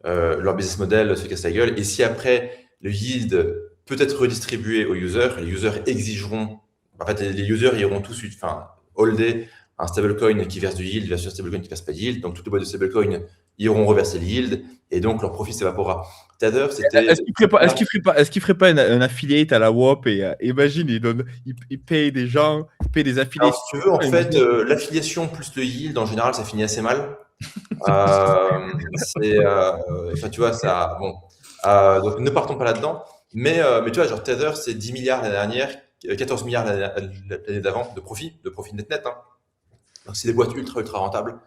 leur business model se casse la gueule. Et si après, le yield peut être redistribué aux users, les users exigeront. En fait, les users iront tout de suite, holder un stablecoin qui verse du yield versus un stablecoin qui verse pas de yield. Donc, toutes les boîtes de stablecoin iront reverser le yield et donc leur profit s'évaporera. Tether, c'était. Est-ce qu'il ferait pas un affiliate à la WOP et imagine, il paye des gens, il paye des affiliés. Alors, si tu veux, en fait, l'affiliation plus le yield, en général, ça finit assez mal. Enfin, tu vois, ça. Bon. Donc, ne partons pas là-dedans. Mais tu vois, genre Tether, c'est 10 milliards l'année dernière, 14 milliards l'année d'avant de profit net. Hein. Donc, c'est des boîtes ultra rentables.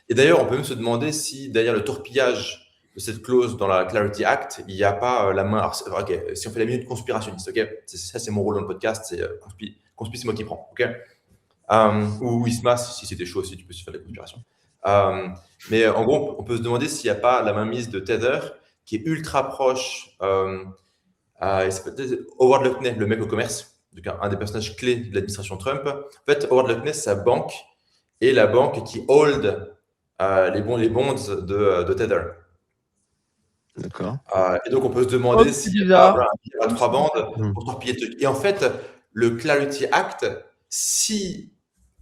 Et d'ailleurs, on peut même se demander si derrière le torpillage de cette clause dans la Clarity Act, il n'y a pas la main. Alors, si on fait la minute conspirationniste, ok, ça c'est mon rôle dans le podcast, c'est conspi, c'est moi qui prends, ok. Ou Isma, si c'était chaud aussi, tu peux se faire des conspirations. Mais en gros, on peut se demander s'il n'y a pas la mainmise de Tether qui est ultra proche. Il s'appelle Howard Lutnick, le mec au commerce, donc un des personnages clés de l'administration Trump. En fait, Howard Lutnick, sa banque est la banque qui hold les bonds de Tether. D'accord. Et donc, on peut se demander Oh, c'est s'il y bizarre. a 3 bandes pour torpiller le truc. Et en fait, le Clarity Act, si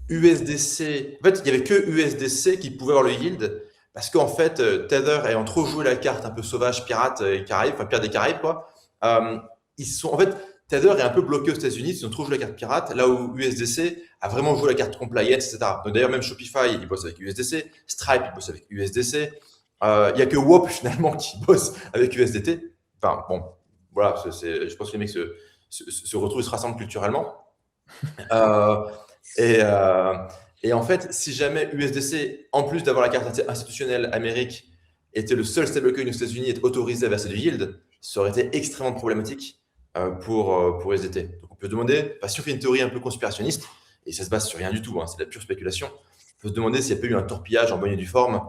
USDC... En fait, il n'y avait que USDC qui pouvait avoir le yield, parce qu'en fait, Tether ayant trop joué la carte un peu sauvage, pirate, Caraïbes, enfin pire des Caraïbes, quoi, en fait, Tether est un peu bloqué aux États-Unis, ils ont trop joué la carte pirate, là où USDC a vraiment joué la carte compliance, etc. Donc d'ailleurs, même Shopify, il bosse avec USDC, Stripe, il bosse avec USDC. Il n'y a que WOP finalement qui bosse avec USDT. Enfin, bon, voilà, je pense que les mecs se retrouvent, se rassemblent culturellement. Et en fait, si jamais USDC, en plus d'avoir la carte institutionnelle Amérique, était le seul stablecoin aux États-Unis et était autorisé à verser du yield, ça aurait été extrêmement problématique pour USDT. Donc on peut se demander, si on fait une théorie un peu conspirationniste, et ça se base sur rien du tout, hein, c'est de la pure spéculation, on peut se demander s'il n'y a pas eu un torpillage en bonne et due forme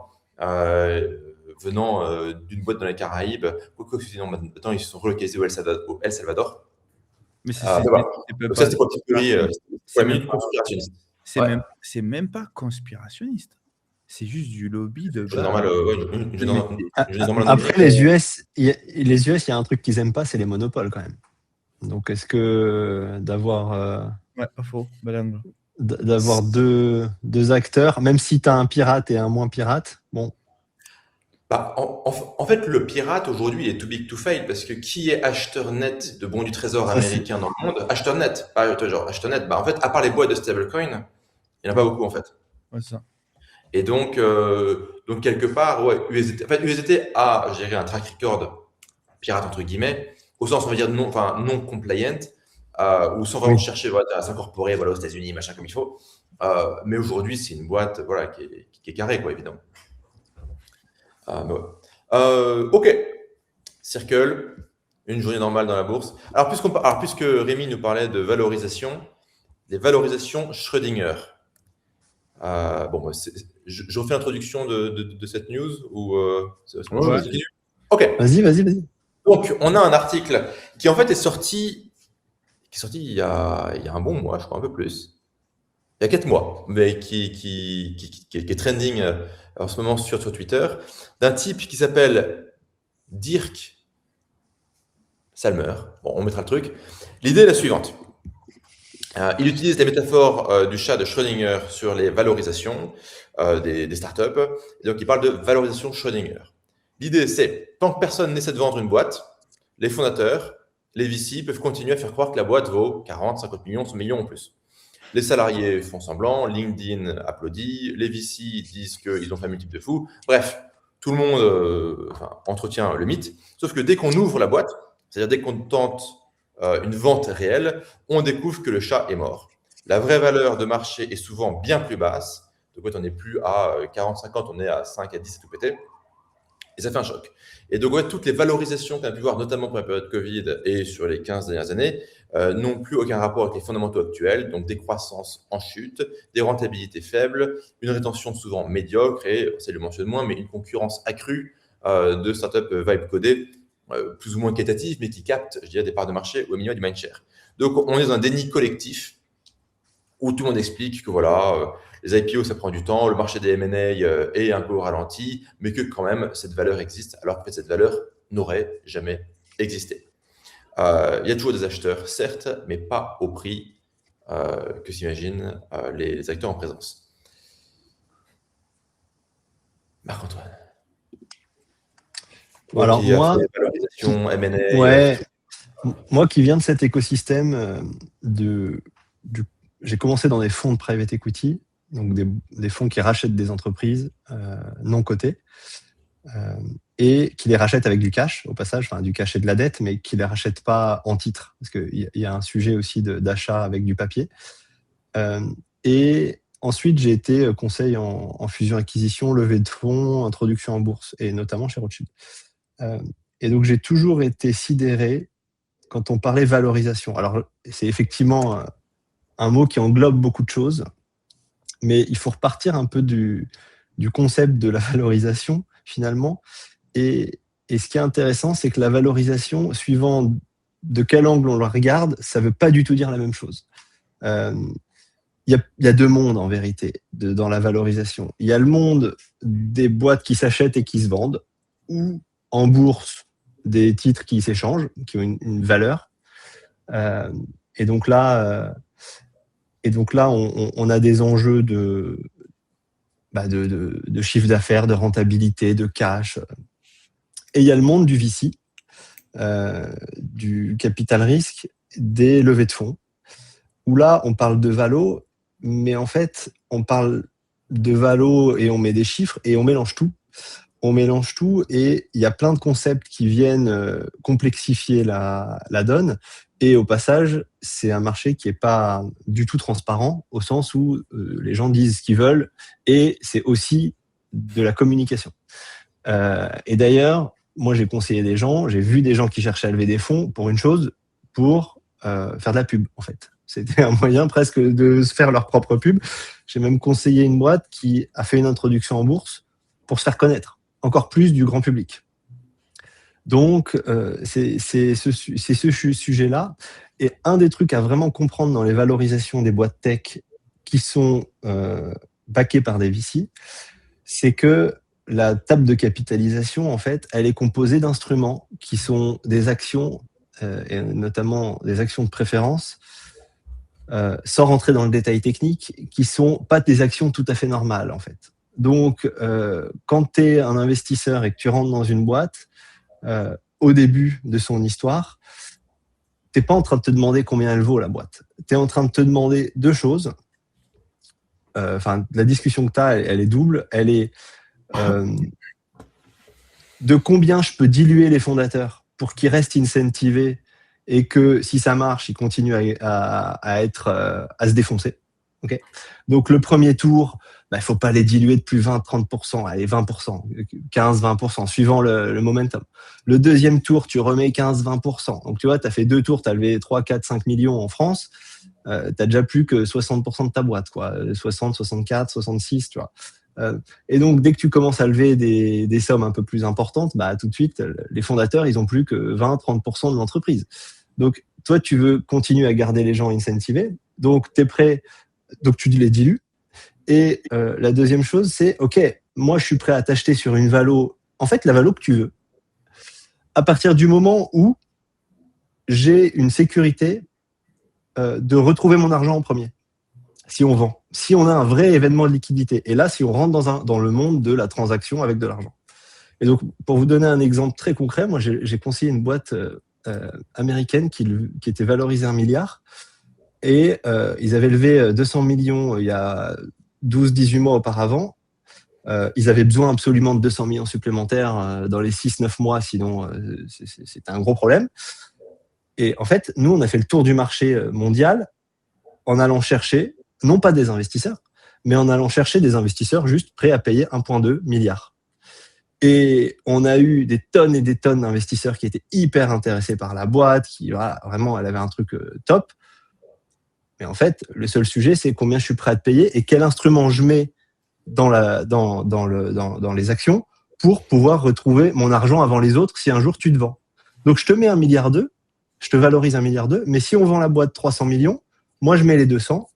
venant d'une boîte dans les Caraïbes. Quoique, sinon, maintenant, ils se sont relocalisés au El Salvador. Mais c'est Voilà. même Donc pas- ça, c'était pour la petite théorie, c'est la même minute pas- conspirationniste. c'est Ouais. même- c'est même pas conspirationniste. C'est juste du lobby de C'est base. normal, une journée normale en Après, Amérique. les US, il y a un truc qu'ils aiment pas, c'est les monopoles quand même. Donc, est-ce que d'avoir Ouais, pas faux. Balangue. deux acteurs, même si tu as un pirate et un moins pirate, bon, En fait, le pirate aujourd'hui, il est too big to fail parce que qui est acheteur net de bons du trésor Ça, américain dans le monde? Acheteur net, pas genre acheteur net. En fait, à part les boîtes de stablecoin, il n'y en a pas beaucoup en fait. Ouais, ça. Et donc quelque part, ouais, USDT, en fait, USDT a géré un track record pirate entre guillemets, au sens on va dire non compliant, ou sans vraiment chercher à s'incorporer aux États-Unis, machin comme il faut. Mais aujourd'hui, c'est une boîte qui est carrée, quoi, évidemment. Mais ouais. Ok. Circle, une journée normale dans la bourse. Alors, puisque Rémi nous parlait de valorisation, les valorisations Schrödinger. Je refais l'introduction de cette news ou Ouais. Ok. vas-y. Donc, on a un article qui en fait est sorti il y a un bon mois, je crois, un peu plus. Il y a 4 mois, mais qui est trending en ce moment sur Twitter, d'un type qui s'appelle Dirk Salmer. Bon, on mettra le truc. L'idée est la suivante. Il utilise les métaphores du chat de Schrödinger sur les valorisations des startups. Et donc, il parle de valorisation Schrödinger. L'idée, c'est, tant que personne n'essaie de vendre une boîte, les fondateurs, les VC peuvent continuer à faire croire que la boîte vaut 40, 50 millions, 100 millions en plus. Les salariés font semblant, LinkedIn applaudit, les VC disent qu'ils ont fait un multiple de fou. Bref, tout le monde entretient le mythe. Sauf que dès qu'on ouvre la boîte, c'est-à-dire dès qu'on tente une vente réelle, on découvre que le chat est mort. La vraie valeur de marché est souvent bien plus basse. Donc, on n'est plus à 40, 50, on est à 5, à 10 et tout pété. Et ça fait un choc. Et donc, toutes les valorisations qu'on a pu voir, notamment pour la période Covid et sur les 15 dernières années, n'ont plus aucun rapport avec les fondamentaux actuels, donc des croissances en chute, des rentabilités faibles, une rétention souvent médiocre et, ça le mentionne moins, mais une concurrence accrue de startups vibe codées, plus ou moins qualitatives, mais qui captent, je dirais, des parts de marché au minimum du mindshare. Donc, on est dans un déni collectif où tout le monde explique que voilà, les IPO, ça prend du temps, le marché des M&A est un peu au ralenti, mais que quand même, cette valeur existe, alors qu'en fait, cette valeur n'aurait jamais existé. Il y a toujours des acheteurs, certes, mais pas au prix que s'imaginent les acteurs en présence. Marc-Antoine. Alors, moi, valorisation, M&A. Ouais, moi qui viens de cet écosystème j'ai commencé dans des fonds de private equity, donc des fonds qui rachètent des entreprises non cotées et qui les rachètent avec du cash au passage, enfin du cash et de la dette, mais qui les rachètent pas en titre, parce qu'il y a un sujet aussi d'achat avec du papier. Et ensuite, j'ai été conseil en fusion-acquisition, levée de fonds, introduction en bourse, et notamment chez Rothschild. Et donc, j'ai toujours été sidéré quand on parlait valorisation. Alors, c'est effectivement un mot qui englobe beaucoup de choses, mais il faut repartir un peu du concept de la valorisation, finalement, et Et ce qui est intéressant, c'est que la valorisation, suivant de quel angle on la regarde, ça ne veut pas du tout dire la même chose. Il y a deux mondes en vérité dans la valorisation. Il y a le monde des boîtes qui s'achètent et qui se vendent, ou en bourse, des titres qui s'échangent, qui ont une valeur. Et donc là, on a des enjeux de chiffre d'affaires, de rentabilité, de cash. Et il y a le monde du VC, du capital risque, des levées de fonds, où là, on parle de valo, mais en fait, on parle de valo et on met des chiffres et on mélange tout. On mélange tout et il y a plein de concepts qui viennent complexifier la donne. Et au passage, c'est un marché qui n'est pas du tout transparent, au sens où les gens disent ce qu'ils veulent et c'est aussi de la communication. Et d'ailleurs, moi, j'ai conseillé des gens, j'ai vu des gens qui cherchaient à lever des fonds pour une chose, pour faire de la pub, en fait. C'était un moyen presque de se faire leur propre pub. J'ai même conseillé une boîte qui a fait une introduction en bourse pour se faire connaître, encore plus du grand public. Donc, c'est ce sujet-là. Et un des trucs à vraiment comprendre dans les valorisations des boîtes tech qui sont backées par des VC, c'est que la table de capitalisation, en fait, elle est composée d'instruments qui sont des actions, et notamment des actions de préférence, sans rentrer dans le détail technique, qui sont pas des actions tout à fait normales, en fait. Donc, quand tu es un investisseur et que tu rentres dans une boîte, au début de son histoire, tu n'es pas en train de te demander combien elle vaut, la boîte. Tu es en train de te demander deux choses. La discussion que tu as, elle est double. Elle est de combien je peux diluer les fondateurs pour qu'ils restent incentivés et que si ça marche, ils continuent à se défoncer. Okay. Donc, le premier tour, il ne faut pas les diluer de plus 20-30%, allez, 20%, 15-20%, suivant le momentum. Le deuxième tour, tu remets 15-20%. Donc, tu vois, tu as fait 2 tours, tu as levé 3, 4, 5 millions en France, tu n'as déjà plus que 60% de ta boîte, quoi. 60, 64, 66, tu vois. Et donc, dès que tu commences à lever des sommes un peu plus importantes, tout de suite, les fondateurs, ils n'ont plus que 20-30% de l'entreprise. Donc, toi, tu veux continuer à garder les gens incentivés. Donc, tu es prêt, donc tu les dilues. Et la deuxième chose, c'est, OK, moi, je suis prêt à t'acheter sur une valo, en fait, la valo que tu veux, à partir du moment où j'ai une sécurité de retrouver mon argent en premier, si on vend, si on a un vrai événement de liquidité. Et là, si on rentre dans le monde de la transaction avec de l'argent. Et donc, pour vous donner un exemple très concret, moi, j'ai conseillé une boîte américaine qui était valorisée 1 milliard. Et ils avaient levé 200 millions il y a 12-18 mois auparavant. Ils avaient besoin absolument de 200 millions supplémentaires dans les 6-9 mois, sinon c'était un gros problème. Et en fait, nous, on a fait le tour du marché mondial en allant chercher, non pas des investisseurs, mais en allant chercher des investisseurs juste prêts à payer 1,2 milliard. Et on a eu des tonnes et des tonnes d'investisseurs qui étaient hyper intéressés par la boîte, qui vraiment, elle avait un truc top. Mais en fait, le seul sujet, c'est combien je suis prêt à te payer et quel instrument je mets dans les actions pour pouvoir retrouver mon argent avant les autres si un jour tu te vends. Donc, je te mets 1,2 milliard, je te valorise 1,2 milliard, mais si on vend la boîte 300 millions, moi, je mets les 200,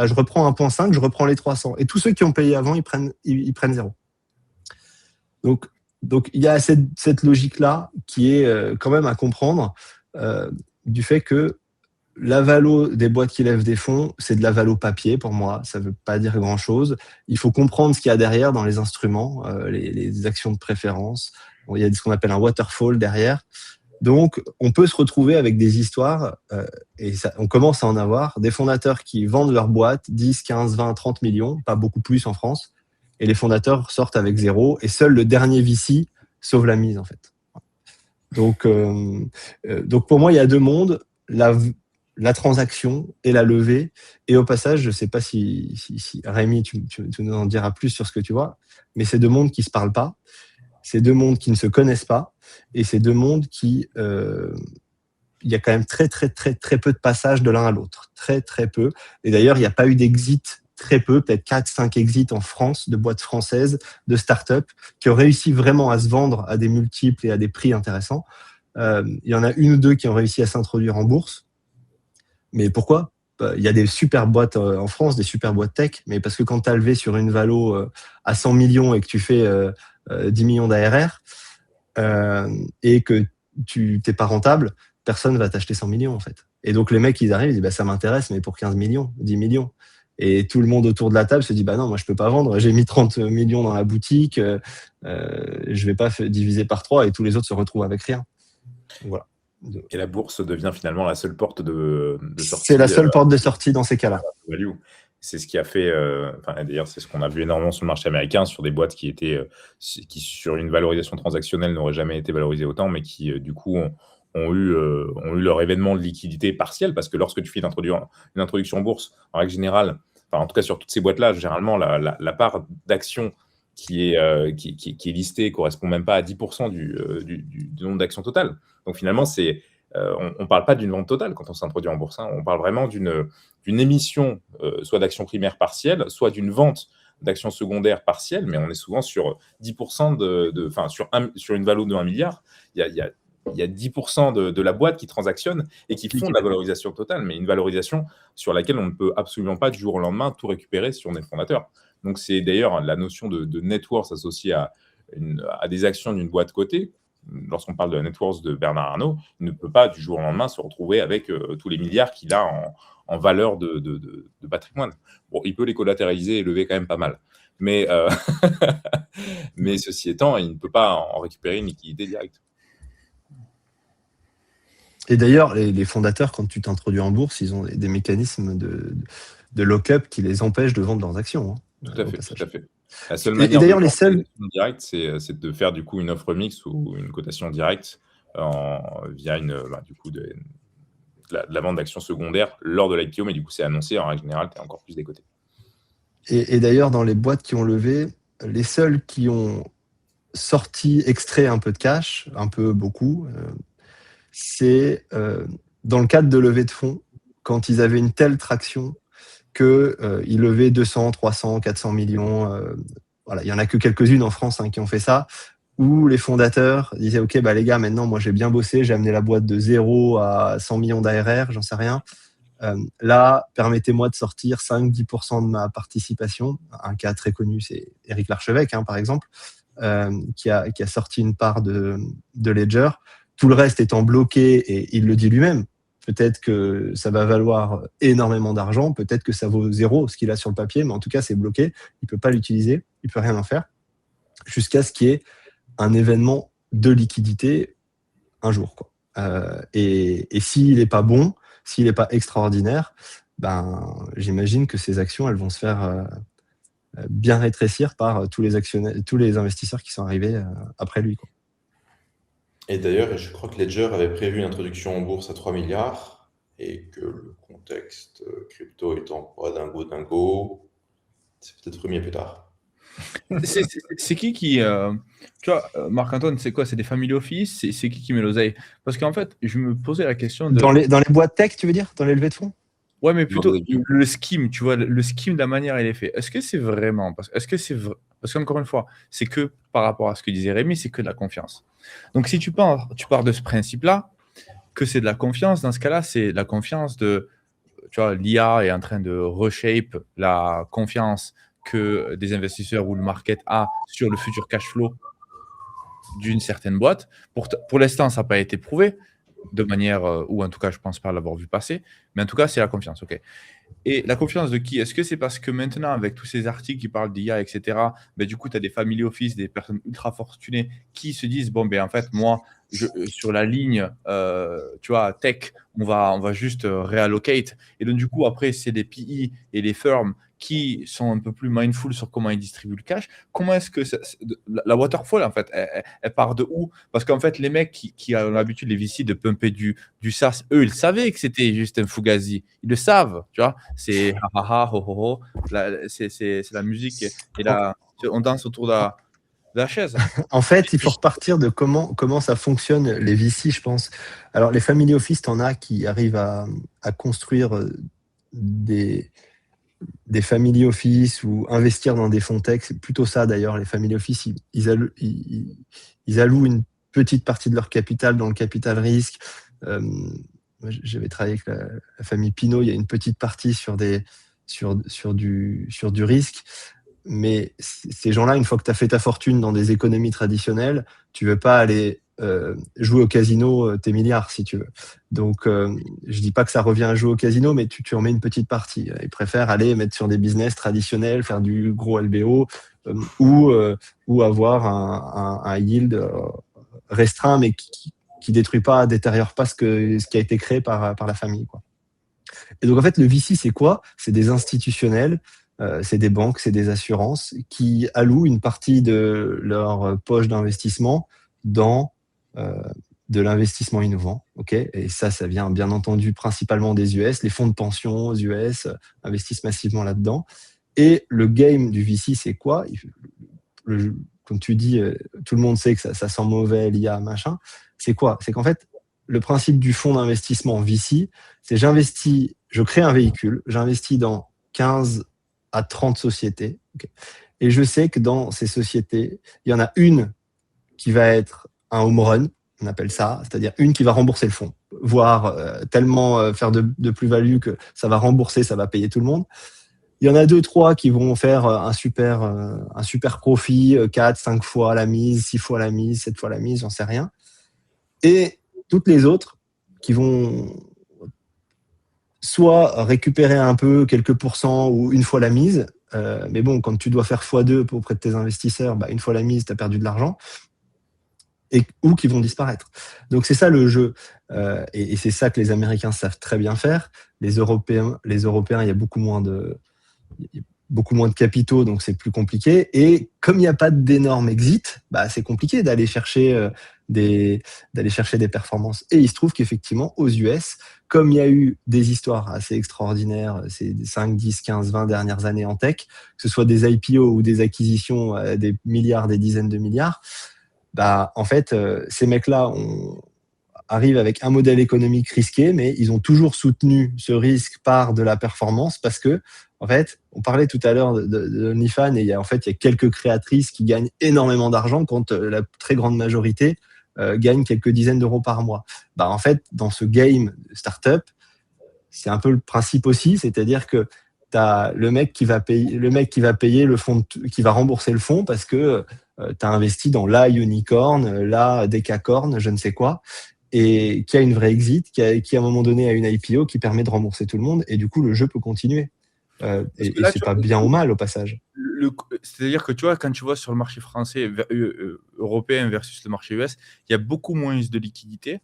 je reprends 1,5, je reprends les 300. Et tous ceux qui ont payé avant, ils prennent 0. Donc, il y a cette logique-là qui est quand même à comprendre du fait que la valo des boîtes qui lèvent des fonds, c'est de la valo papier pour moi. Ça ne veut pas dire grand-chose. Il faut comprendre ce qu'il y a derrière dans les instruments, les actions de préférence. Bon, il y a ce qu'on appelle un waterfall derrière. Donc, on peut se retrouver avec des histoires, et on commence à en avoir, des fondateurs qui vendent leur boîte 10, 15, 20, 30 millions, pas beaucoup plus en France, et les fondateurs sortent avec 0, et seul le dernier VC sauve la mise, en fait. Donc pour moi, il y a deux mondes, la transaction et la levée. Et au passage, je ne sais pas si Rémi, tu nous en diras plus sur ce que tu vois, mais c'est deux mondes qui ne se parlent pas, c'est deux mondes qui ne se connaissent pas, et c'est deux mondes qui... il y a quand même très, très, très, très peu de passage de l'un à l'autre. Très, très peu. Et d'ailleurs, il n'y a pas eu d'exit très peu, peut-être 4-5 exits en France, de boîtes françaises, de start-up, qui ont réussi vraiment à se vendre à des multiples et à des prix intéressants. Il y en a une ou deux qui ont réussi à s'introduire en bourse. Mais pourquoi ? Il y a des super boîtes en France, des super boîtes tech, mais parce que quand tu as levé sur une valo à 100 millions et que tu fais 10 millions d'ARR et que tu n'es pas rentable, personne ne va t'acheter 100 millions en fait. Et donc les mecs, ils arrivent, ils disent bah, ça m'intéresse, mais pour 15 millions, 10 millions. Et tout le monde autour de la table se dit bah non, moi je peux pas vendre, j'ai mis 30 millions dans la boutique, je vais pas diviser par 3 et tous les autres se retrouvent avec rien. Voilà. Et la bourse devient finalement la seule porte de sortie. C'est la seule porte de sortie dans ces cas-là. Value. C'est ce qui a fait, d'ailleurs, c'est ce qu'on a vu énormément sur le marché américain, sur des boîtes qui sur une valorisation transactionnelle, n'auraient jamais été valorisées autant, mais qui, du coup, ont eu leur événement de liquidité partielle, parce que lorsque tu fais une introduction en bourse, en règle générale, en tout cas sur toutes ces boîtes-là, généralement, la part d'actions qui est listée ne correspond même pas à 10% du nombre d'actions totales. Donc finalement, on ne parle pas d'une vente totale quand on s'introduit en bourse. On parle vraiment d'une émission, soit d'actions primaires partielles, soit d'une vente d'actions secondaires partielles, mais on est souvent sur 10% sur une valeur de 1 milliard. Il y a 10% de la boîte qui transactionne et qui font de la valorisation totale, mais une valorisation sur laquelle on ne peut absolument pas du jour au lendemain tout récupérer si on est fondateur. Donc c'est d'ailleurs la notion de net worth associée à des actions d'une boîte cotée. Lorsqu'on parle de la net worth de Bernard Arnault, il ne peut pas du jour au lendemain se retrouver avec tous les milliards qu'il a en valeur de patrimoine. Bon, il peut les collatéraliser et lever quand même pas mal. Mais ceci étant, il ne peut pas en récupérer une liquidité directe. Et d'ailleurs, les fondateurs, quand tu t'introduis en bourse, ils ont des mécanismes de lock-up qui les empêchent de vendre leurs actions. Tout à fait. La seule Et manière d'ailleurs, de les seuls direct, c'est de faire du coup une offre mixte ou une cotation directe via la vente d'actions secondaires lors de l'IPO, mais du coup c'est annoncé, en règle générale, tu es encore plus décoté. Et d'ailleurs, dans les boîtes qui ont levé, les seuls qui ont extrait un peu de cash, un peu beaucoup, c'est dans le cadre de levée de fonds, quand ils avaient une telle traction qu'ils levaient 200, 300, 400 millions. Voilà, il n'y en a que quelques-unes en France qui ont fait ça, où les fondateurs disaient « Ok, les gars, maintenant, moi, j'ai bien bossé, j'ai amené la boîte de 0 à 100 millions d'ARR, j'en sais rien. Là, permettez-moi de sortir 5-10% de ma participation. » Un cas très connu, c'est Éric Larchevêque, par exemple, qui a sorti une part de Ledger. Tout le reste étant bloqué, et il le dit lui-même. Peut-être que ça va valoir énormément d'argent, peut-être que ça vaut 0, ce qu'il a sur le papier, mais en tout cas, c'est bloqué. Il ne peut pas l'utiliser, il ne peut rien en faire, jusqu'à ce qu'il y ait un événement de liquidité un jour. Et s'il n'est pas bon, s'il n'est pas extraordinaire, j'imagine que ces actions, elles vont se faire bien rétrécir par tous les investisseurs qui sont arrivés après lui. Et d'ailleurs, je crois que Ledger avait prévu une introduction en bourse à 3 milliards et que le contexte crypto étant pas dingo, c'est peut-être remis plus tard. C'est qui tu vois, Marc-Antoine, c'est quoi? C'est des family office? C'est qui met l'oseille? Parce qu'en fait, je me posais la question de... Dans les boîtes tech, tu veux dire? Dans les levées de fonds? Ouais, mais plutôt le scheme, tu vois, le scheme de la manière il est fait. Est-ce que c'est vraiment... Parce qu'encore une fois, c'est que par rapport à ce que disait Rémi, c'est que de la confiance. Donc si tu pars de ce principe-là, que c'est de la confiance, dans ce cas-là, c'est la confiance de... Tu vois, l'IA est en train de reshape la confiance que des investisseurs ou le market a sur le futur cash flow d'une certaine boîte. Pour l'instant, ça n'a pas été prouvé de manière, ou en tout cas, je ne pense pas l'avoir vu passer, mais en tout cas, c'est la confiance. Ok. Et la confiance de qui? Est-ce que c'est parce que maintenant, avec tous ces articles qui parlent d'IA, etc., du coup, tu as des family office, des personnes ultra fortunées qui se disent, bon, en fait, moi, sur la ligne, tu vois, tech, on va juste reallocate. Et donc, du coup, après, c'est les PI et les firms qui sont un peu plus mindful sur comment ils distribuent le cash. Comment est-ce que la waterfall, en fait, elle part de où? Parce qu'en fait, les mecs qui ont l'habitude, les VC, de pumper du SaaS, eux, ils savaient que c'était juste un fugazi. Ils le savent, tu vois. C'est ha ha ha, ho ho ho. C'est la musique. Et là, on danse autour de la chaise. En fait, il faut repartir de comment ça fonctionne, les VC, je pense. Alors, les family office, t'en as qui arrivent à construire des des family office ou investir dans des fonds tech, c'est plutôt ça d'ailleurs. Les family office, ils allouent une petite partie de leur capital dans le capital risque. J'avais travaillé avec la famille Pinault, il y a une petite partie sur du risque. Mais ces gens-là, une fois que tu as fait ta fortune dans des économies traditionnelles, tu ne veux pas aller jouer au casino tes milliards, si tu veux. Donc, je dis pas que ça revient à jouer au casino, mais tu en mets une petite partie. Ils préfèrent aller mettre sur des business traditionnels, faire du gros LBO ou avoir un yield restreint, mais qui détruit pas, détériore pas ce qui a été créé par la famille, quoi. Et donc, en fait, le VC, c'est quoi? C'est des institutionnels, c'est des banques, c'est des assurances qui allouent une partie de leur poche d'investissement dans de l'investissement innovant. Okay, et ça vient bien entendu principalement des US. Les fonds de pension aux US investissent massivement là-dedans. Et le game du VC, c'est quoi? Comme tu dis, tout le monde sait que ça sent mauvais, l'IA, machin. C'est quoi? C'est qu'en fait, le principe du fonds d'investissement VC, c'est je crée un véhicule, j'investis dans 15 à 30 sociétés. Okay, et je sais que dans ces sociétés, il y en a une qui va être un home run, on appelle ça, c'est-à-dire une qui va rembourser le fonds, voire tellement faire de plus-value que ça va rembourser, ça va payer tout le monde. Il y en a 2, 3 qui vont faire un super profit, 4, 5 fois la mise, 6 fois la mise, 7 fois la mise, j'en sais rien. Et toutes les autres qui vont soit récupérer un peu, quelques pourcents ou une fois la mise, mais bon, quand tu dois faire x2 auprès de tes investisseurs, une fois la mise, tu as perdu de l'argent, ou qui vont disparaître. Donc c'est ça le jeu, et c'est ça que les Américains savent très bien faire. Les Européens, il y a beaucoup moins de capitaux, donc c'est plus compliqué. Et comme il n'y a pas d'énormes exits, c'est compliqué d'aller chercher des performances. Et il se trouve qu'effectivement, aux US, comme il y a eu des histoires assez extraordinaires ces 5, 10, 15, 20 dernières années en tech, que ce soit des IPO ou des acquisitions des milliards, des dizaines de milliards, en fait, ces mecs-là arrivent avec un modèle économique risqué, mais ils ont toujours soutenu ce risque par de la performance parce que, en fait, on parlait tout à l'heure de OnlyFans et il y a quelques créatrices qui gagnent énormément d'argent quand la très grande majorité gagne quelques dizaines d'euros par mois. En fait, dans ce game startup, c'est un peu le principe aussi, c'est-à-dire que tu as le mec qui va payer le fonds, qui va rembourser le fonds parce que tu as investi dans la unicorn, la décacorn, je ne sais quoi, et qui a une vraie exit, qui à un moment donné a une IPO qui permet de rembourser tout le monde, et du coup le jeu peut continuer. Et c'est pas bien ou mal au passage. C'est-à-dire que tu vois, quand tu vois sur le marché français, européen versus le marché US, il y a beaucoup moins de liquidités.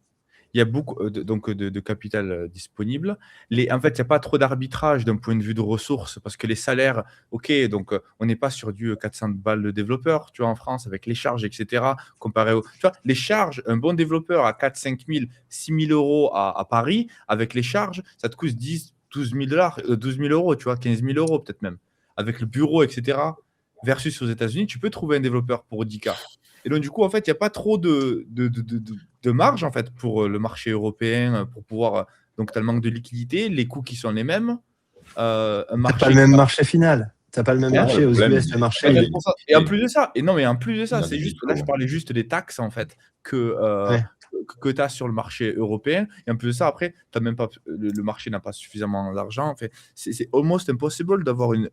Il y a beaucoup de capital disponible. En fait, il n'y a pas trop d'arbitrage d'un point de vue de ressources parce que les salaires, ok, donc on n'est pas sur du 400 balles de développeur, tu vois, en France, avec les charges, etc. Comparé tu vois, les charges, un bon développeur à 4, 5 000, 6 000 euros à Paris, avec les charges, ça te coûte 12 000 euros, tu vois, 15 000 euros peut-être même. Avec le bureau, etc. Versus aux États-Unis, tu peux trouver un développeur pour 10K. Et donc, du coup, en fait, il n'y a pas trop de marge, en fait, pour le marché européen, pour pouvoir... Donc, tu as le manque de liquidité, les coûts qui sont les mêmes. Tu n'as pas le même marché final. Tu n'as pas le même marché aux US, le marché... Et en plus de ça, c'est juste... Là, je parlais juste des taxes, en fait, que tu as sur le marché européen. Et en plus de ça, après, t'as même pas, le marché n'a pas suffisamment d'argent. En fait, c'est almost impossible d'avoir une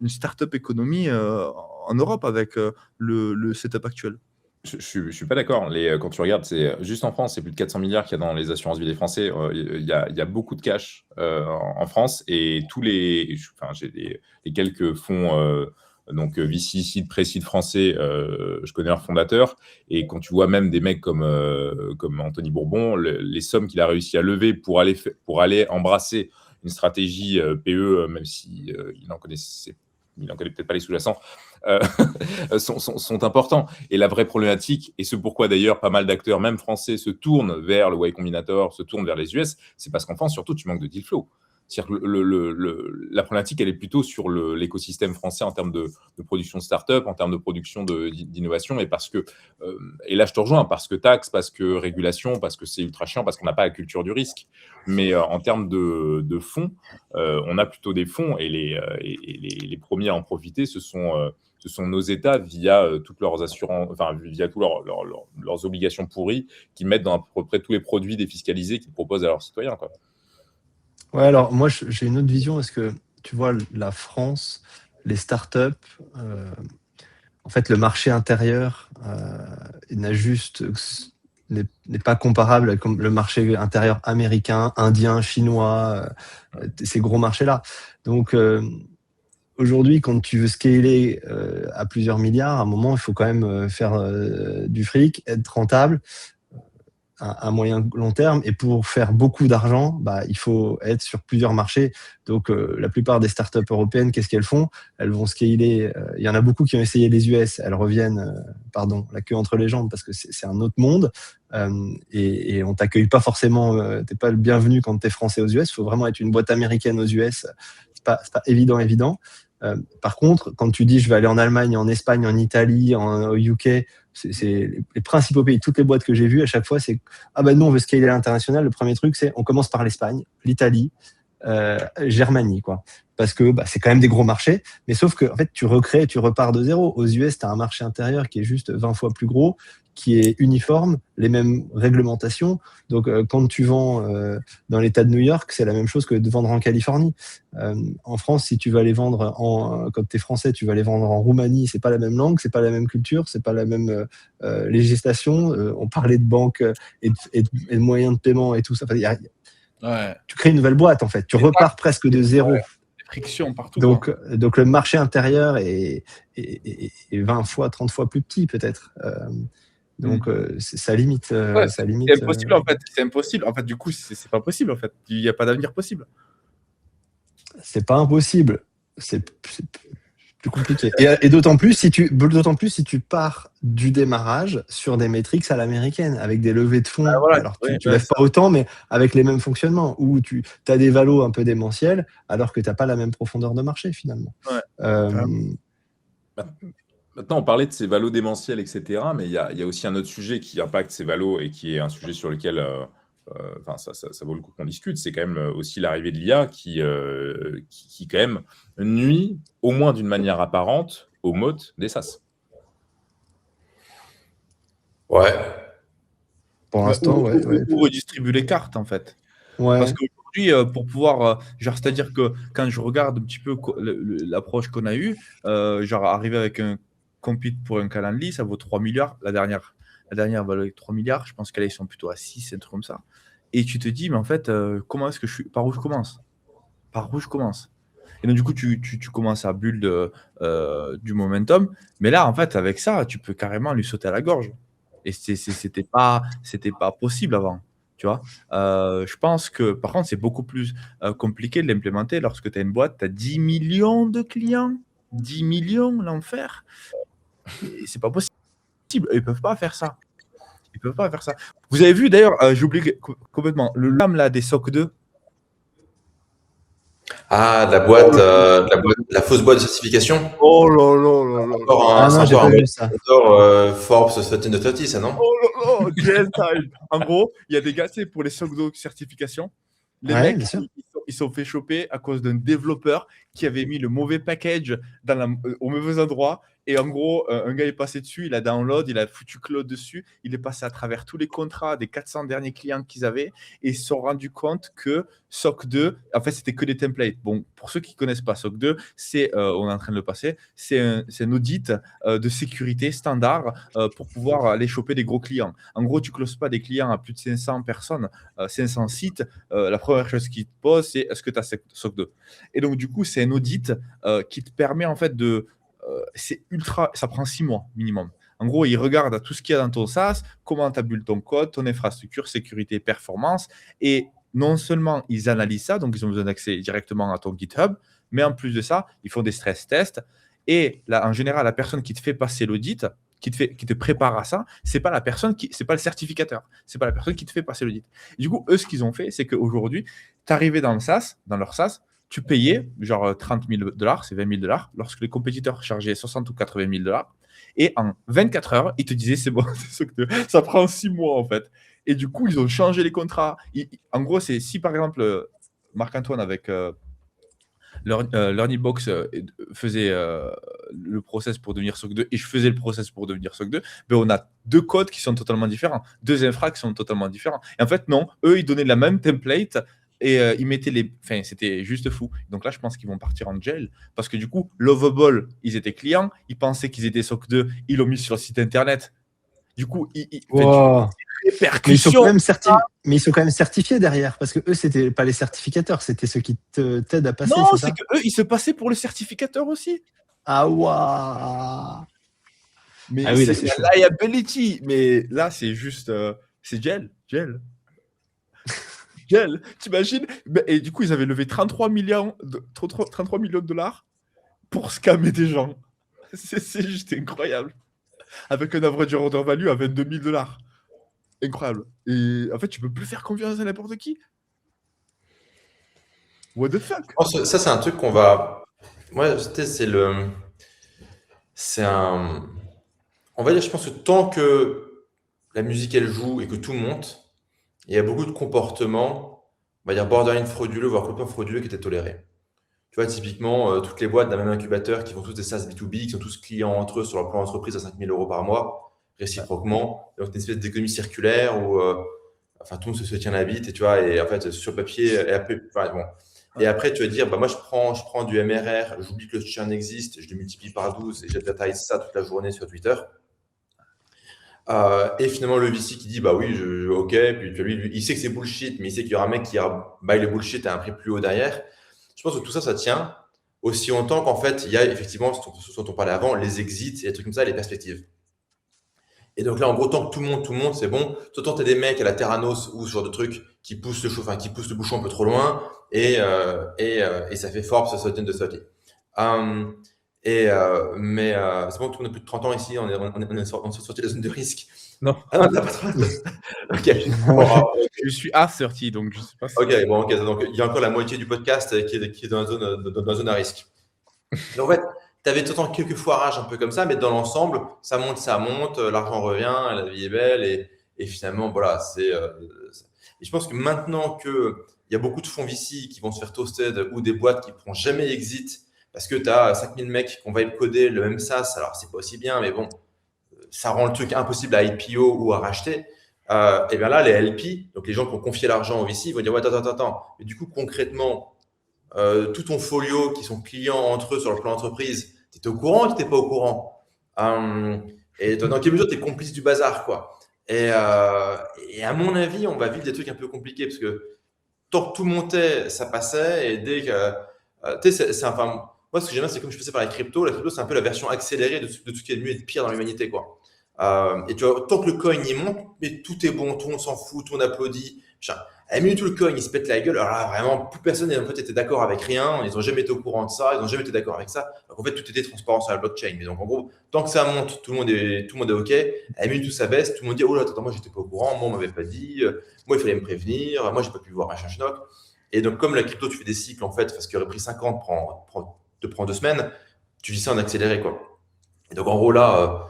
start-up économie en Europe avec le setup actuel. Je suis pas d'accord. Quand tu regardes, c'est juste en France, c'est plus de 400 milliards qu'il y a dans les assurances vie des Français. Il y a beaucoup de cash en France, et j'ai les quelques fonds donc VC, seed, pré-seed français, je connais leurs fondateurs, et quand tu vois même des mecs comme Anthony Bourbon, les sommes qu'il a réussi à lever pour aller embrasser une stratégie PE, même si il en connaît peut-être pas les sous-jacents, sont importants. Et la vraie problématique, et ce pourquoi d'ailleurs pas mal d'acteurs, même français, se tournent vers le Y Combinator, se tournent vers les US, c'est parce qu'en France, surtout, tu manques de deal flow. C'est-à-dire que la problématique, elle est plutôt sur l'écosystème français en termes de production de start-up, en termes de production d'innovation, et parce que, et là je te rejoins, parce que taxes, parce que régulation, parce que c'est ultra chiant, parce qu'on n'a pas la culture du risque. Mais en termes de fonds, on a plutôt des fonds, et les premiers à en profiter, ce sont nos États via toutes leurs assurances, enfin via tous leurs obligations pourries, qui mettent dans à peu près tous les produits défiscalisés qu'ils proposent à leurs citoyens, quoi. Ouais, alors moi, j'ai une autre vision. Est-ce que tu vois la France, les startups, en fait, le marché intérieur n'est pas comparable avec le marché intérieur américain, indien, chinois, ces gros marchés-là. Donc, aujourd'hui, quand tu veux scaler à plusieurs milliards, à un moment, il faut quand même faire du fric, être rentable à moyen long terme. Et pour faire beaucoup d'argent, il faut être sur plusieurs marchés. Donc, la plupart des startups européennes, qu'est-ce qu'elles font? Elles vont scaler. Il y en a beaucoup qui ont essayé les US. Elles reviennent, la queue entre les jambes, parce que c'est un autre monde. Et on t'accueille pas forcément. T'es pas le bienvenu quand t'es français aux US. Il faut vraiment être une boîte américaine aux US. C'est pas évident. Par contre, quand tu dis je vais aller en Allemagne, en Espagne, en Italie, au UK, c'est les principaux pays. Toutes les boîtes que j'ai vues, à chaque fois, c'est nous, on veut scaler à l'international. Le premier truc, c'est on commence par l'Espagne, l'Italie, Germanie, quoi. Parce que c'est quand même des gros marchés. Mais sauf que, en fait, tu recrées, tu repars de zéro. Aux US, tu as un marché intérieur qui est juste 20 fois plus gros, qui est uniforme, les mêmes réglementations. Donc, quand tu vends dans l'État de New York, c'est la même chose que de vendre en Californie. En France, si tu vas aller vendre quand tu es français, tu vas aller vendre en Roumanie, c'est pas la même langue, c'est pas la même culture, c'est pas la même législation. On parlait de banque et de moyens de paiement et tout ça. Enfin, Ouais. tu crées une nouvelle boîte, en fait. Tu repars presque de zéro. Ouais. Friction partout. Donc le marché intérieur est 20 fois, 30 fois plus petit, peut-être. Donc, ça limite. Ça limite c'est impossible, en fait. C'est impossible. En fait, du coup, c'est pas possible, en fait. Il n'y a pas d'avenir possible. C'est pas impossible. C'est plus compliqué. Et d'autant plus si tu pars du démarrage sur des métriques à l'américaine, avec des levées de fonds. Voilà. Alors, tu lèves pas autant, mais avec les mêmes fonctionnements, où tu as des valos un peu démentiels, alors que tu n'as pas la même profondeur de marché, finalement. Maintenant, on parlait de ces valos démentiels, etc. Mais il y a aussi un autre sujet qui impacte ces valos, et qui est un sujet sur lequel ça vaut le coup qu'on discute. C'est quand même aussi l'arrivée de l'IA qui quand même nuit, au moins d'une manière apparente, au moat des SaaS. Ouais. Pour l'instant, Ou redistribue les cartes, en fait. Ouais. Parce qu'aujourd'hui, pour pouvoir. C'est-à-dire que quand je regarde un petit peu l'approche qu'on a eue, arriver avec un compute pour un Calendly, ça vaut 3 milliards. La dernière valait 3 milliards. Je pense qu'elles sont plutôt à 6, un truc comme ça. Et tu te dis, mais en fait, comment est-ce que par où je commence? Et donc, du coup, tu commences à build du momentum. Mais là, en fait, avec ça, tu peux carrément lui sauter à la gorge. Et c'était pas possible avant. Tu vois, je pense que par contre, c'est beaucoup plus compliqué de l'implémenter lorsque tu as une boîte, tu as 10 millions de clients. 10 millions, l'enfer. Et c'est pas possible. Ils peuvent pas faire ça. Vous avez vu d'ailleurs, j'ai oublié complètement, le lame là des SOC 2. Ah, la fausse boîte de certification. Oh là. Non, j'ai pas vu ça. Forbes 30 de 30, ça, non? Oh là là, en gros, il y a des gars, c'est pour les SOC 2 certifications. Les mecs, ils sont fait choper à cause d'un développeur qui avait mis le mauvais package au mauvais endroit. Et en gros, un gars est passé dessus, il a download, il a foutu Claude dessus, il est passé à travers tous les contrats des 400 derniers clients qu'ils avaient, et ils se sont rendus compte que SOC 2, en fait, c'était que des templates. Bon, pour ceux qui ne connaissent pas SOC 2, on est en train de le passer, c'est un audit de sécurité standard pour pouvoir aller choper des gros clients. En gros, tu ne closes pas des clients à plus de 500 personnes, 500 sites. La première chose qu'ils te posent, c'est est-ce que tu as SOC 2? Et donc, du coup, c'est un audit qui te permet en fait de... ça prend 6 mois minimum. En gros, ils regardent tout ce qu'il y a dans ton SaaS, comment tu as build ton code, ton infrastructure, sécurité, performance. Et non seulement ils analysent ça, donc ils ont besoin d'accès directement à ton GitHub, mais en plus de ça, ils font des stress tests. Et là, en général, la personne qui te fait passer l'audit, qui te prépare à ça, c'est pas le certificateur, c'est pas la personne qui te fait passer l'audit. Du coup, eux, ce qu'ils ont fait, c'est qu'aujourd'hui, tu arrivais dans leur SaaS, tu payais genre 30 000 $, c'est 20 000 $, lorsque les compétiteurs chargeaient 60 ou 80 000 $, et en 24 heures, ils te disaient c'est bon, ça prend 6 mois en fait. Et du coup, ils ont changé les contrats. En gros, c'est si par exemple, Marc-Antoine avec LearnyBox faisait le process pour devenir SOC 2 et je faisais le process pour devenir SOC 2, ben on a 2 codes qui sont totalement différents, 2 infras qui sont totalement différents. Et en fait, non, eux, ils donnaient la même template et ils mettaient Enfin, c'était juste fou. Donc là, je pense qu'ils vont partir en jail parce que du coup, Lovable, ils étaient clients, ils pensaient qu'ils étaient SOC 2, ils l'ont mis sur le site internet. Du coup, Wow. Mais répercussions. ils sont quand même certifiés derrière, parce que eux, c'était pas les certificateurs, c'était ceux qui t'aident à passer. Non, c'est c'est qu'eux, ils se passaient pour le certificateur aussi. Ah, waouh. Mais Ah oui, là, c'est c'est chaud. la liability. Mais là, c'est juste. C'est gel. T'imagines? Et du coup, ils avaient levé 33 millions de $, pour scammer des gens. C'est juste incroyable. Avec un average order value à 22 000 $. Incroyable. Et en fait, tu peux plus faire confiance à n'importe qui. What the fuck? Je pense que ça, c'est un truc qu'on va. Ouais, c'est un. On va dire, je pense que tant que la musique elle joue et que tout monte, il y a beaucoup de comportements, on va dire borderline frauduleux, voire complètement frauduleux qui étaient tolérés. Tu vois, typiquement, toutes les boîtes d'un même incubateur qui font tous des SaaS B2B, qui sont tous clients entre eux sur leur plan d'entreprise à 5 000 € par mois, réciproquement. Donc, une espèce d'économie circulaire où enfin, tout le monde se tient la bite et tu vois, et en fait, sur le papier, et après, enfin, bon. Et après, tu vas dire, bah, moi, je prends du MRR, j'oublie que le churn existe, je le multiplie par 12 et j'advertise ça toute la journée sur Twitter. Et finalement, le VC qui dit, bah oui, ok, puis tu vois, lui, il sait que c'est bullshit, mais il sait qu'il y aura un mec qui buy le bullshit à un prix plus haut derrière. Je pense que tout ça, ça tient aussi longtemps qu'en fait, il y a effectivement, ce dont on parlait avant, les exits et les trucs comme ça, les perspectives. Et donc là, en gros, tant que tout le monde, c'est bon. Tant tu as des mecs à la Terranos ou ce genre de trucs qui poussent qui poussent le bouchon un peu trop loin et ça fait Forbes 30 de 30. Mais c'est bon, tout le monde a plus de 30 ans ici, on est sorti de la zone de risque. Non. Ah non, t'as pas 30. Ok. Je suis à 30, donc je sais pas si... Ok, bon, ok. Donc il y a encore la moitié du podcast qui est dans la zone à risque. Donc en fait, tu avais tout le temps quelques foirages un peu comme ça, mais dans l'ensemble, ça monte, l'argent revient, la vie est belle et finalement, voilà, et je pense que maintenant qu'il y a beaucoup de fonds VC qui vont se faire toasted ou des boîtes qui ne feront jamais exit parce que tu as 5000 mecs qui vont coder le même SaaS, alors c'est pas aussi bien, mais bon, ça rend le truc impossible à IPO ou à racheter. Et bien là, les LP, donc les gens qui ont confié l'argent au VC, vont dire ouais, attends. Et du coup, concrètement, tout ton folio qui sont clients entre eux sur le plan entreprise, tu étais au courant ou tu n'étais pas au courant? Et dans quelle mesure tu es complice du bazar, quoi? Et à mon avis, on va vivre des trucs un peu compliqués parce que tant que tout montait, ça passait. Et dès que. Tu sais, enfin, moi, ce que j'aime bien, c'est comme je faisais par la crypto, c'est un peu la version accélérée de tout ce qui est de mieux et de pire dans l'humanité, quoi. Et tu vois, tant que le coin y monte, mais tout est bon, tout le monde s'en fout, tout le monde applaudit. À la minute où le coin il se pète la gueule, alors là, vraiment, plus personne en fait, était d'accord avec rien, ils n'ont jamais été au courant de ça, ils n'ont jamais été d'accord avec ça. Donc en fait, tout était transparent sur la blockchain. Mais donc en gros, tant que ça monte, tout le monde est OK. À la minute où ça baisse, tout le monde dit oh là, attends, moi j'étais pas au courant, moi on m'avait pas dit, moi il fallait me prévenir, moi j'ai pas pu voir machin schnock. Et donc comme la crypto, tu fais des cycles en fait, parce qu'il aurait pris 50, te prend 2 semaines, tu vis ça en accéléré, quoi. Et donc en gros là,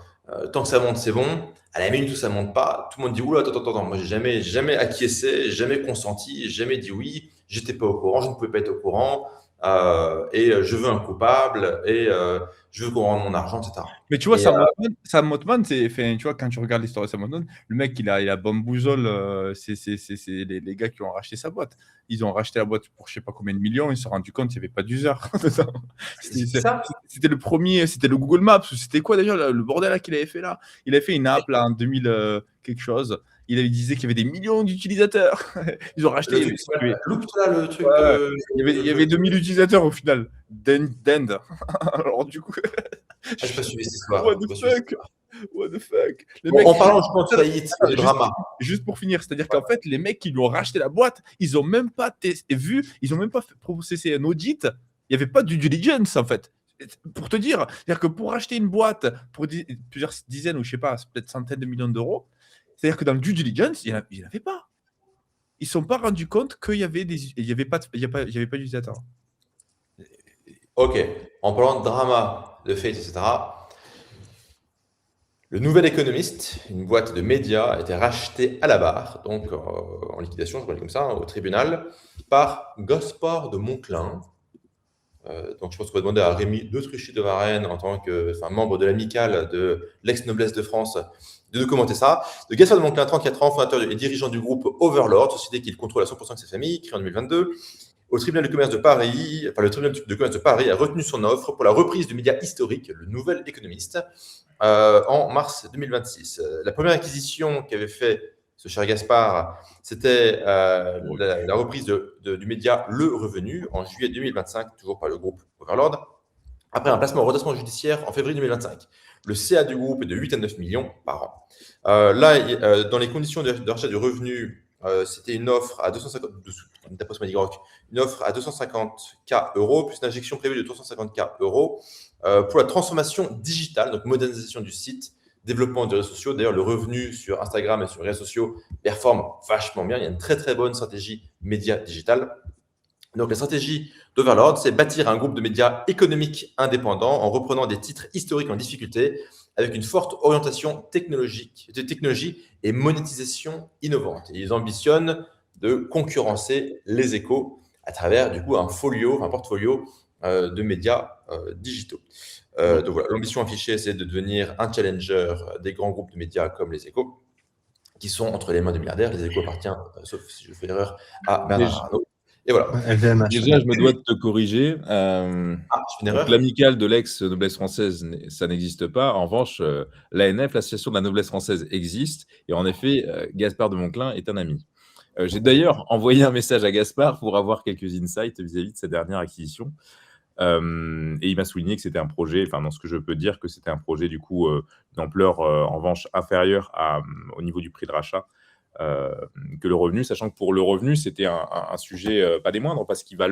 tant que ça monte, c'est bon. À la minute où ça monte pas, tout le monde dit oula, attends, moi j'ai jamais acquiescé, jamais consenti, jamais dit oui, j'étais pas au courant, je ne pouvais pas être au courant, et je veux un coupable, et je veux qu'on rende mon argent, etc. Mais tu vois, Sam Altman, tu vois, quand tu regardes l'histoire de Sam Altman, le mec, il a bamboozle, c'est les gars qui ont racheté sa boîte. Ils ont racheté la boîte pour je sais pas combien de millions, ils se sont rendus compte qu'il n'y avait pas d'user. C'était le premier, c'était le Google Maps, c'était quoi déjà le bordel là qu'il avait fait là? Il avait fait une app là en 2000 quelque chose. Il disait qu'il y avait des millions d'utilisateurs. Ils ont racheté. Le truc. Il y avait 2000 utilisateurs au final. D'end. Alors du coup. J'ai pas suivi cette histoire. What the fuck? En parlant, je pense, faillite, de drama. Juste pour finir, c'est-à-dire qu'en fait, les mecs qui lui ont racheté la boîte, ils ont même pas vu, ils ont même pas processé un audit. Il n'y avait pas du due diligence en fait. Pour te dire, c'est-à-dire que pour acheter une boîte pour plusieurs dizaines ou je sais pas, peut-être centaines de millions d'euros, c'est-à-dire que dans le due diligence, il n'y en avait pas. Ils ne se sont pas rendus compte qu'il y avait pas d'utilisateurs. Ok, en parlant de drama, de faits, etc., le Nouvel Économiste, une boîte de médias, a été rachetée à la barre, donc en liquidation, je parle comme ça, au tribunal, par Gaspard de Monclin. Donc je pense qu'on va demander à Rémi d'Autruchy de Varenne, en tant que membre de l'amicale de l'ex-noblesse de France, de nous commenter ça. De Gaspard de Monclin, 34 ans, fondateur et dirigeant du groupe Overlord, société qu'il contrôle à 100% de sa famille, créée en 2022. Au tribunal de commerce de Paris, le tribunal de commerce de Paris a retenu son offre pour la reprise du média historique, le Nouvel Économiste, en mars 2026. La première acquisition qu'avait fait ce cher Gaspard, c'était la reprise du média Le Revenu en juillet 2025, toujours par le groupe Overlord, après un placement au redressement judiciaire en février 2025. Le CA du groupe est de 8 à 9 millions par an. Dans les conditions de rachat du revenu, c'était une offre à 250K euros, plus une injection prévue de 250K euros pour la transformation digitale, donc modernisation du site, développement des réseaux sociaux. D'ailleurs, le revenu sur Instagram et sur les réseaux sociaux performe vachement bien. Il y a une très, très bonne stratégie média digitale. Donc, la stratégie d'Overlord, c'est bâtir un groupe de médias économiques indépendants en reprenant des titres historiques en difficulté avec une forte orientation technologie et monétisation innovante. Et ils ambitionnent de concurrencer les Échos à travers, du coup, un portfolio de médias digitaux. Donc voilà, l'ambition affichée, c'est de devenir un challenger des grands groupes de médias comme les Échos, qui sont entre les mains de milliardaires. Les Échos appartiennent, sauf si je fais l'erreur, à Bernard Arnault. Et voilà. LVMH. Déjà, je me dois de te corriger. Je fais une erreur. L'amicale de l'ex-noblesse française, ça n'existe pas. En revanche, l'ANF, l'association de la noblesse française, existe. Et en effet, Gaspard de Monclin est un ami. J'ai d'ailleurs envoyé un message à Gaspard pour avoir quelques insights vis-à-vis de sa dernière acquisition. Et il m'a souligné que c'était un projet, enfin, dans ce que je peux dire, que c'était un projet, du coup, d'ampleur, en revanche, inférieure au niveau du prix de rachat. Que le revenu, sachant que pour le revenu, c'était un sujet pas des moindres, parce qu'il va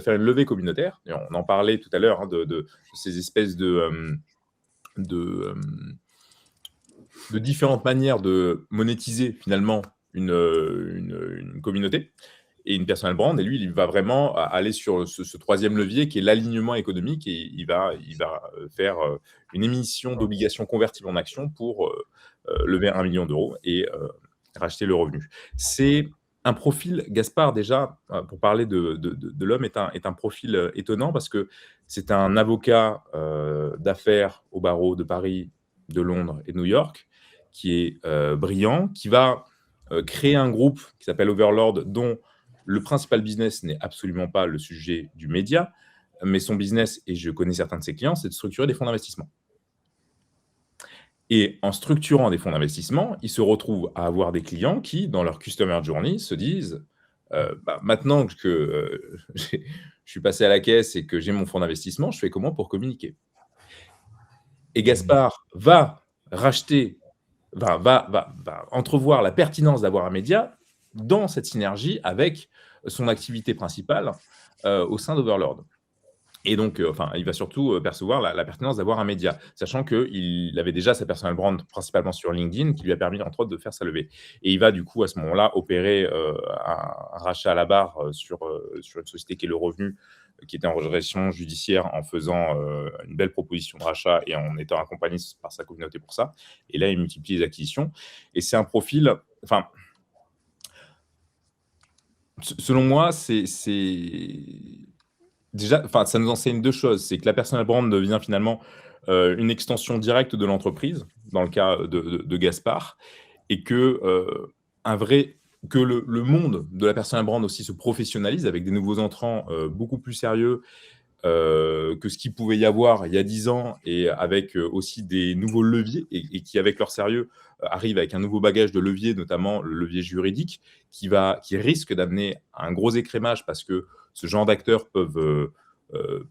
faire une levée communautaire. Et on en parlait tout à l'heure, de ces espèces de différentes manières de monétiser finalement une communauté et une personal brand. Et lui, il va vraiment aller sur ce troisième levier qui est l'alignement économique, et il va faire une émission d'obligations convertibles en actions pour lever 1 million d'euros et racheter le revenu. C'est un profil, Gaspard, déjà, pour parler de l'homme, est un profil étonnant, parce que c'est un avocat d'affaires au barreau de Paris, de Londres et de New York, qui est brillant, qui va créer un groupe qui s'appelle Overlord, dont le principal business n'est absolument pas le sujet du média, mais son business, et je connais certains de ses clients, c'est de structurer des fonds d'investissement. Et en structurant des fonds d'investissement, ils se retrouvent à avoir des clients qui, dans leur customer journey, se disent maintenant que je suis passé à la caisse et que j'ai mon fonds d'investissement, je fais comment pour communiquer? Et Gaspard va entrevoir la pertinence d'avoir un média dans cette synergie avec son activité principale au sein d'Overlord. Et donc, il va surtout percevoir la pertinence d'avoir un média, sachant qu'il avait déjà sa personal brand principalement sur LinkedIn, qui lui a permis, entre autres, de faire sa levée. Et il va, du coup, à ce moment-là, opérer un rachat à la barre sur une société qui est Le Revenu, qui était en redressement judiciaire, en faisant une belle proposition de rachat et en étant accompagné par sa communauté pour ça. Et là, il multiplie les acquisitions. Et c'est un profil... selon moi, déjà, ça nous enseigne deux choses. C'est que la personal brand devient finalement une extension directe de l'entreprise, dans le cas de Gaspard, et que le monde de la personal brand aussi se professionnalise avec des nouveaux entrants beaucoup plus sérieux que ce qu'il pouvait y avoir il y a 10 ans, et avec aussi des nouveaux leviers, et qui, avec leur sérieux, arrivent avec un nouveau bagage de levier, notamment le levier juridique, qui risque d'amener un gros écrémage, parce que ce genre d'acteurs peuvent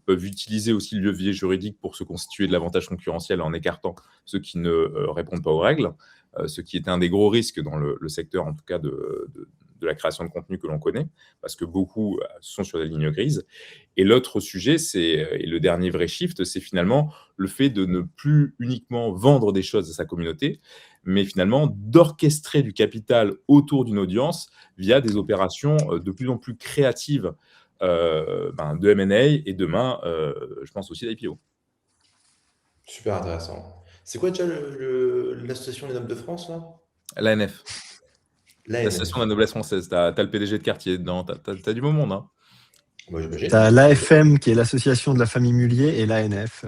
utiliser aussi le levier juridique pour se constituer de l'avantage concurrentiel en écartant ceux qui ne répondent pas aux règles, ce qui était un des gros risques dans le secteur, en tout cas, de de la création de contenu que l'on connaît, parce que beaucoup sont sur des lignes grises. Et l'autre sujet, et le dernier vrai shift, c'est finalement le fait de ne plus uniquement vendre des choses à sa communauté, mais finalement d'orchestrer du capital autour d'une audience via des opérations de plus en plus créatives de M&A et demain, je pense aussi d'IPO. Super intéressant. C'est quoi déjà l'association des nobles de France, là? L'ANF, L'ANF. l'Association de la noblesse française. T'as le PDG de quartier dedans, t'as du beau monde. Hein. Moi, j'imagine. T'as l'AFM qui est l'association de la famille Mullier et l'ANF.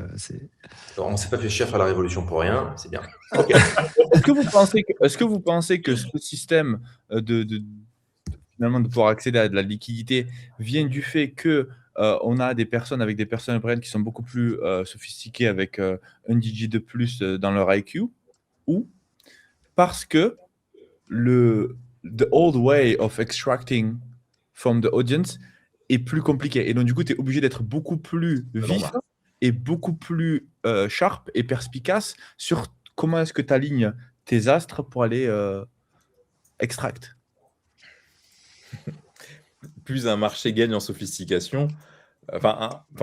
Alors, on s'est pas fait chier à faire la révolution pour rien, c'est bien. Est-ce que vous pensez que ce système finalement de pouvoir accéder à de la liquidité vient du fait que on a des personnes avec des personnes brain qui sont beaucoup plus sophistiquées avec un digit de plus dans leur IQ, ou parce que the old way of extracting from the audience est plus compliqué, et donc du coup tu es obligé d'être beaucoup plus vif et beaucoup plus sharp et perspicace sur comment est-ce que tu alignes tes astres pour aller extract. Plus un marché gagne en sophistication,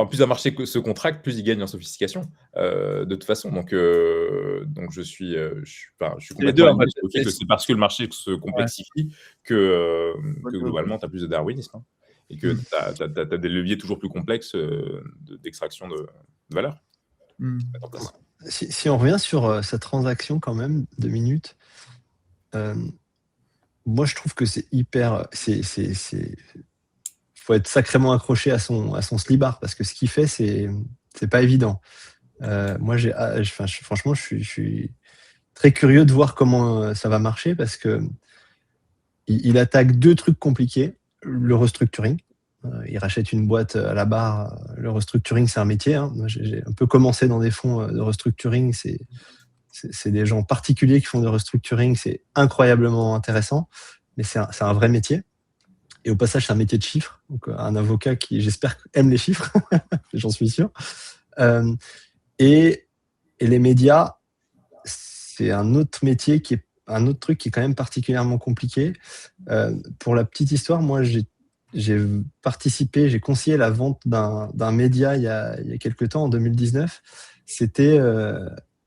plus un marché se contracte, plus il gagne en sophistication, de toute façon. Donc je suis complètement aligné sur le fait que c'est parce que le marché se complexifie que globalement, tu as plus de darwinisme. Hein, et que tu as des leviers toujours plus complexes d'extraction de valeur. Si on revient sur cette transaction quand même, 2 minutes, moi je trouve que c'est hyper... faut être sacrément accroché à son slibard, parce que ce qu'il fait, c'est pas évident. Moi, franchement, je suis très curieux de voir comment ça va marcher, parce que il attaque 2 trucs compliqués. Le restructuring. Il rachète une boîte à la barre. Le restructuring, c'est un métier. Hein. Moi, j'ai un peu commencé dans des fonds de restructuring. C'est des gens particuliers qui font du restructuring. C'est incroyablement intéressant, mais c'est un vrai métier. Et au passage, c'est un métier de chiffres. Donc, un avocat qui, j'espère, aime les chiffres. J'en suis sûr. Et les médias, c'est un autre métier un autre truc qui est quand même particulièrement compliqué. Pour la petite histoire, moi, j'ai conseillé la vente d'un média il y a quelques temps, en 2019. C'était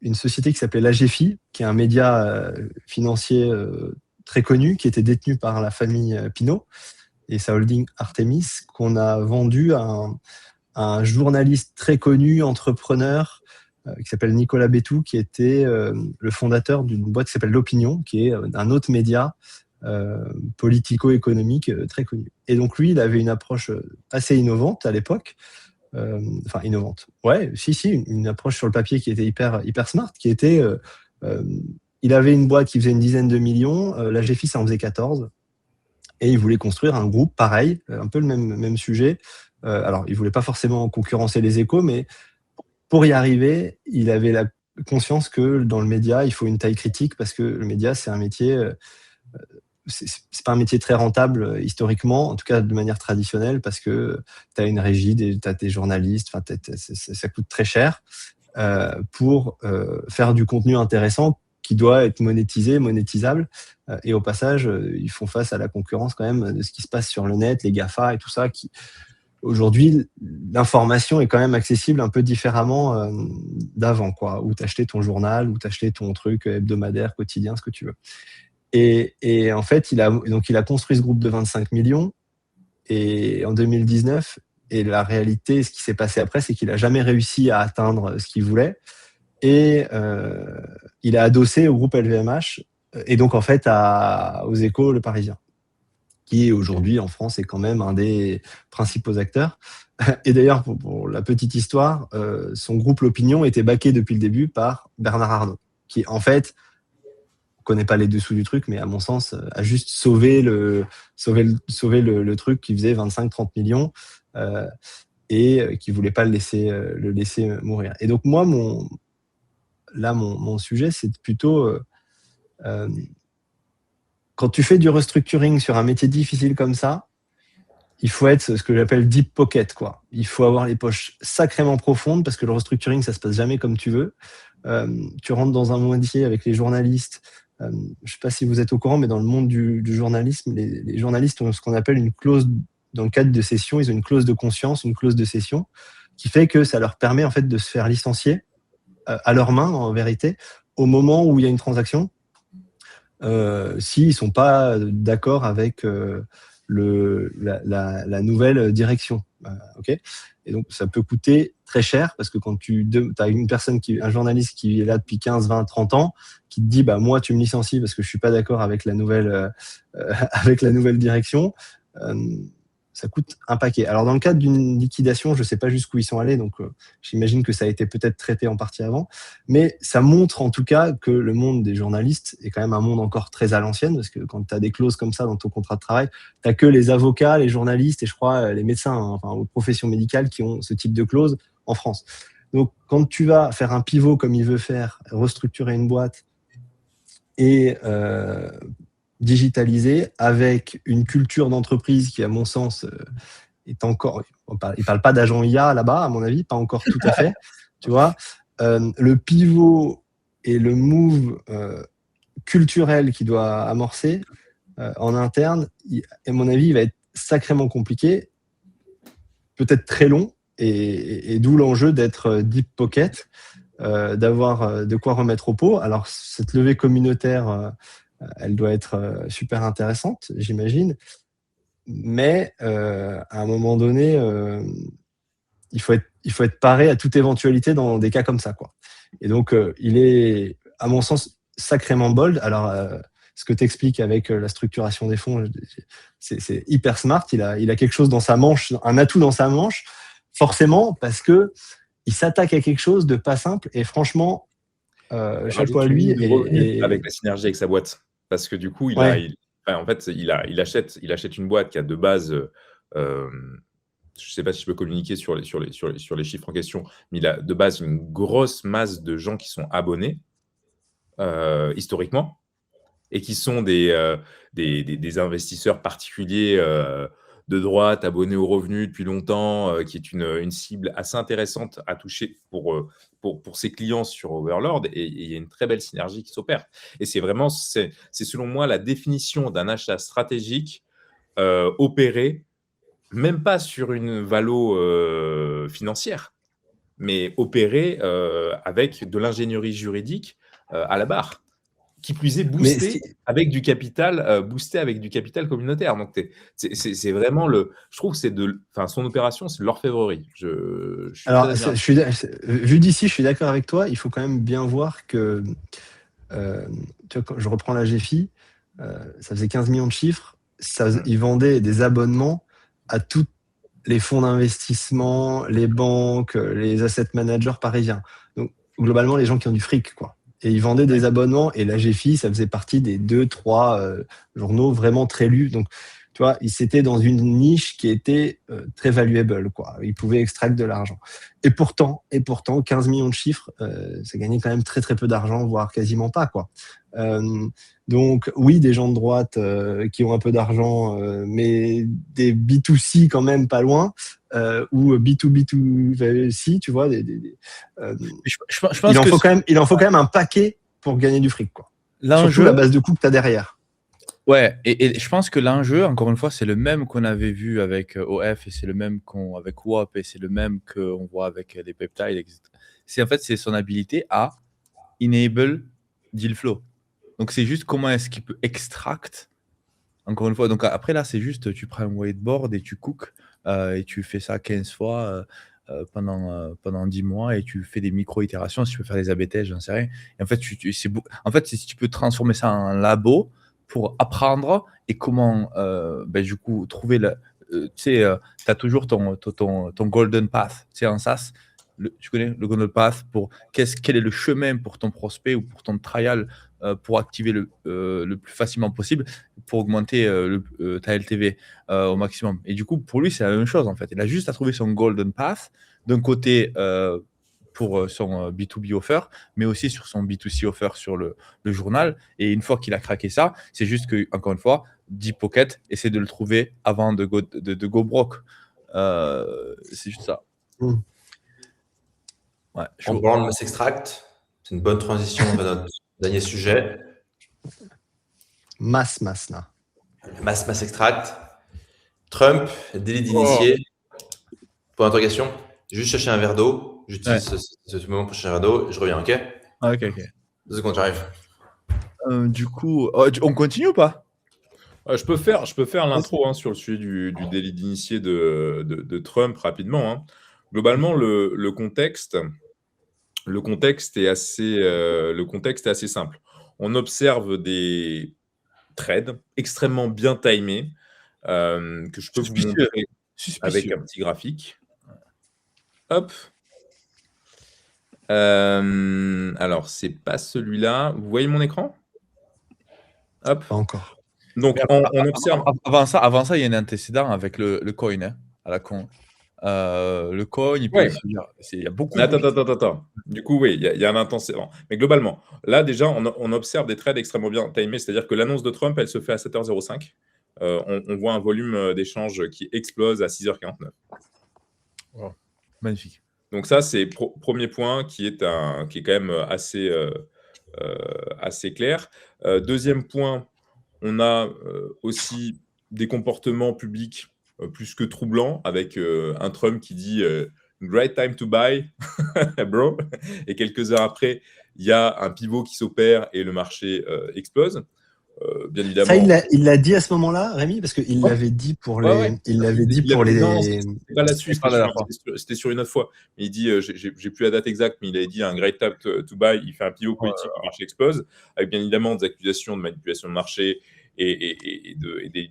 une société qui s'appelait l'AGFI, qui est un média financier très connu, qui était détenu par la famille Pinault et sa holding Artemis, qu'on a vendu à un journaliste très connu, entrepreneur, qui s'appelle Nicolas Bétou, qui était le fondateur d'une boîte qui s'appelle L'Opinion, qui est un autre média politico-économique très connu. Et donc lui, il avait une approche assez innovante à l'époque. Innovante. Ouais, une approche sur le papier qui était hyper smart, qui était... il avait une boîte qui faisait une dizaine de millions, la GFI, ça en faisait 14, et il voulait construire un groupe pareil, un peu le même sujet. Alors, il voulait pas forcément concurrencer les Échos, mais pour y arriver, il avait la conscience que dans le média, il faut une taille critique, parce que le média, c'est un métier... c'est pas un métier très rentable historiquement, en tout cas de manière traditionnelle, parce que tu as une régie, tu as des journalistes, ça coûte très cher pour faire du contenu intéressant qui doit être monétisable. Et au passage, ils font face à la concurrence quand même de ce qui se passe sur le net, les GAFA et tout ça. Aujourd'hui, l'information est quand même accessible un peu différemment d'avant, quoi. Où t'achetais ton journal, où t'achetais ton truc hebdomadaire, quotidien, ce que tu veux. Et en fait, il a construit ce groupe de 25 millions et en 2019. Et la réalité, ce qui s'est passé après, c'est qu'il n'a jamais réussi à atteindre ce qu'il voulait. Et il a adossé au groupe LVMH et donc en fait aux Échos, Le Parisien, qui aujourd'hui en France est quand même un des principaux acteurs. Et d'ailleurs, pour la petite histoire, son groupe L'Opinion était backé depuis le début par Bernard Arnault, qui en fait, on ne connaît pas les dessous du truc, mais à mon sens, a juste sauvé le truc qui faisait 25-30 millions et qui ne voulait pas le laisser mourir. Et donc moi, mon sujet, c'est plutôt... quand tu fais du restructuring sur un métier difficile comme ça, il faut être ce que j'appelle deep pocket, quoi. Il faut avoir les poches sacrément profondes, parce que le restructuring, ça se passe jamais comme tu veux. Tu rentres dans un métier avec les journalistes, je ne sais pas si vous êtes au courant, mais dans le monde du journalisme, les journalistes ont ce qu'on appelle une clause, dans le cadre de cession, ils ont une clause de conscience, une clause de cession, qui fait que ça leur permet en fait de se faire licencier à leurs mains, en vérité, au moment où il y a une transaction, s'ils ne sont pas d'accord avec la nouvelle direction. Ok. Et donc, ça peut coûter très cher parce que quand tu as un journaliste qui est là depuis 15, 20, 30 ans, qui te dit, bah, moi, tu me licencies parce que je suis pas d'accord avec la nouvelle direction, ça coûte un paquet. Alors, dans le cadre d'une liquidation, je sais pas jusqu'où ils sont allés, donc j'imagine que ça a été peut-être traité en partie avant, mais ça montre en tout cas que le monde des journalistes est quand même un monde encore très à l'ancienne, parce que quand tu as des clauses comme ça dans ton contrat de travail, tu n'as que les avocats, les journalistes et je crois les médecins, enfin, aux professions médicales qui ont ce type de clause en France. Donc, quand tu vas faire un pivot comme il veut faire, restructurer une boîte et digitaliser avec une culture d'entreprise qui, à mon sens, est encore... Il parle pas d'agent IA là-bas, à mon avis, pas encore tout à fait. Tu vois, le pivot et le move culturel qu'il doit amorcer en interne, à mon avis, il va être sacrément compliqué, peut-être très long, et d'où l'enjeu d'être deep pocket, d'avoir de quoi remettre au pot. Alors, cette levée communautaire, elle doit être super intéressante, j'imagine, mais à un moment donné, il faut être paré à toute éventualité dans des cas comme ça, quoi. Et donc, il est, à mon sens, sacrément bold. Alors, ce que tu expliques avec la structuration des fonds, c'est hyper smart. Il a quelque chose dans sa manche, un atout dans sa manche, forcément, parce que il s'attaque à quelque chose de pas simple. Et franchement, chapeau à lui. Avec la synergie avec sa boîte. Parce que du coup, en fait, il achète une boîte qui a de base... je ne sais pas si je peux communiquer sur les chiffres en question, mais il a de base une grosse masse de gens qui sont abonnés historiquement et qui sont des investisseurs particuliers de droite, abonnés aux revenus depuis longtemps, qui est une cible assez intéressante à toucher pour ses clients sur Overlord, et il y a une très belle synergie qui s'opère. Et c'est selon moi la définition d'un achat stratégique opéré, même pas sur une valo financière, mais opéré avec de l'ingénierie juridique à la barre. Qui plus est boosté avec du capital communautaire. Donc c'est vraiment je trouve que son opération, c'est de l'orfèvrerie. Alors, vu d'ici, je suis d'accord avec toi. Il faut quand même bien voir que, tu vois, quand je reprends la GFI, ça faisait 15 millions de chiffres. Ils vendaient des abonnements à tous les fonds d'investissement, les banques, les asset managers parisiens. Donc, globalement, les gens qui ont du fric, quoi. Et ils vendaient des abonnements, et la GFI, ça faisait partie des 2-3 journaux vraiment très lus. Donc, tu vois, ils étaient dans une niche qui était très valuable, quoi. Ils pouvaient extraire de l'argent. Et pourtant, 15 millions de chiffres, ça gagnait quand même très très peu d'argent, voire quasiment pas, quoi. Donc oui, des gens de droite qui ont un peu d'argent, mais des B2C quand même pas loin, ou B2B2C, tu vois. Je pense il en faut quand même un paquet pour gagner du fric, quoi. Surtout la base de coût que tu as derrière. Ouais, et je pense que l'enjeu, encore une fois, c'est le même qu'on avait vu avec OF, et c'est le même avec WAP, et c'est le même qu'on voit avec les peptides, etc. C'est son habilité à enable deal flow. Donc, c'est juste comment est-ce qu'il peut extract, encore une fois. Donc, après, là, c'est juste, tu prends un whiteboard et tu cook, et tu fais ça 15 fois pendant 10 mois, et tu fais des micro-itérations. Si tu peux faire des AB tests, j'en sais rien. Et en fait, si tu peux transformer ça en labo pour apprendre et comment, du coup, trouver tu sais, tu as toujours ton golden path, tu sais, en SaaS. Tu connais le golden path pour quel est le chemin pour ton prospect ou pour ton trial pour activer le plus facilement possible pour augmenter ta LTV au maximum. Et du coup, pour lui, c'est la même chose en fait. Il a juste à trouver son golden path d'un côté pour son B2B offer, mais aussi sur son B2C offer sur le journal. Et une fois qu'il a craqué ça, c'est juste que, encore une fois, Deep Pocket essaie de le trouver avant de go broke. C'est juste ça. Ouais, en parlant de mass extract, c'est une bonne transition vers notre dernier sujet. Mass, là. Mass extract. Trump, délit d'initié. Pour l'interrogation, juste chercher un verre d'eau. J'utilise ce moment pour chercher un verre d'eau. Je reviens, ok? Ah, ok. 2 secondes, j'arrive. Du coup, on continue ou pas? Je peux faire l'intro sur le sujet du délit d'initié de Trump rapidement. Hein. Globalement, le contexte est assez simple. On observe des trades extrêmement bien timés que je peux vous montrer avec un petit graphique. Hop. Alors, c'est pas celui-là. Vous voyez mon écran? Hop. Pas encore. Donc, on observe. Avant ça, il y a un antécédent avec le coin, hein, à la con. Le coin, il peut. Ouais. Il y a beaucoup. Attends. Du coup, oui, il y a un antécédent. Mais globalement, là, déjà, on observe des trades extrêmement bien timés. C'est-à-dire que l'annonce de Trump, elle se fait à 7h05. On voit un volume d'échange qui explose à 6h49. Wow. Magnifique. Donc ça, c'est premier point qui est quand même assez clair. Deuxième point, on a aussi des comportements publics plus que troublants, avec un Trump qui dit great time to buy, bro. Et quelques heures après, il y a un pivot qui s'opère et le marché explose. Bien évidemment. Ça, il l'a dit à ce moment-là, Rémi, parce qu'il l'avait dit pour les. Il l'avait dit pour les. Non, c'était pas là-dessus, c'était sur une autre fois. Mais il dit, j'ai plus la date exacte, mais il avait dit un great time to buy. Il fait un pivot politique, le marché explose, avec bien évidemment des accusations de manipulation de marché et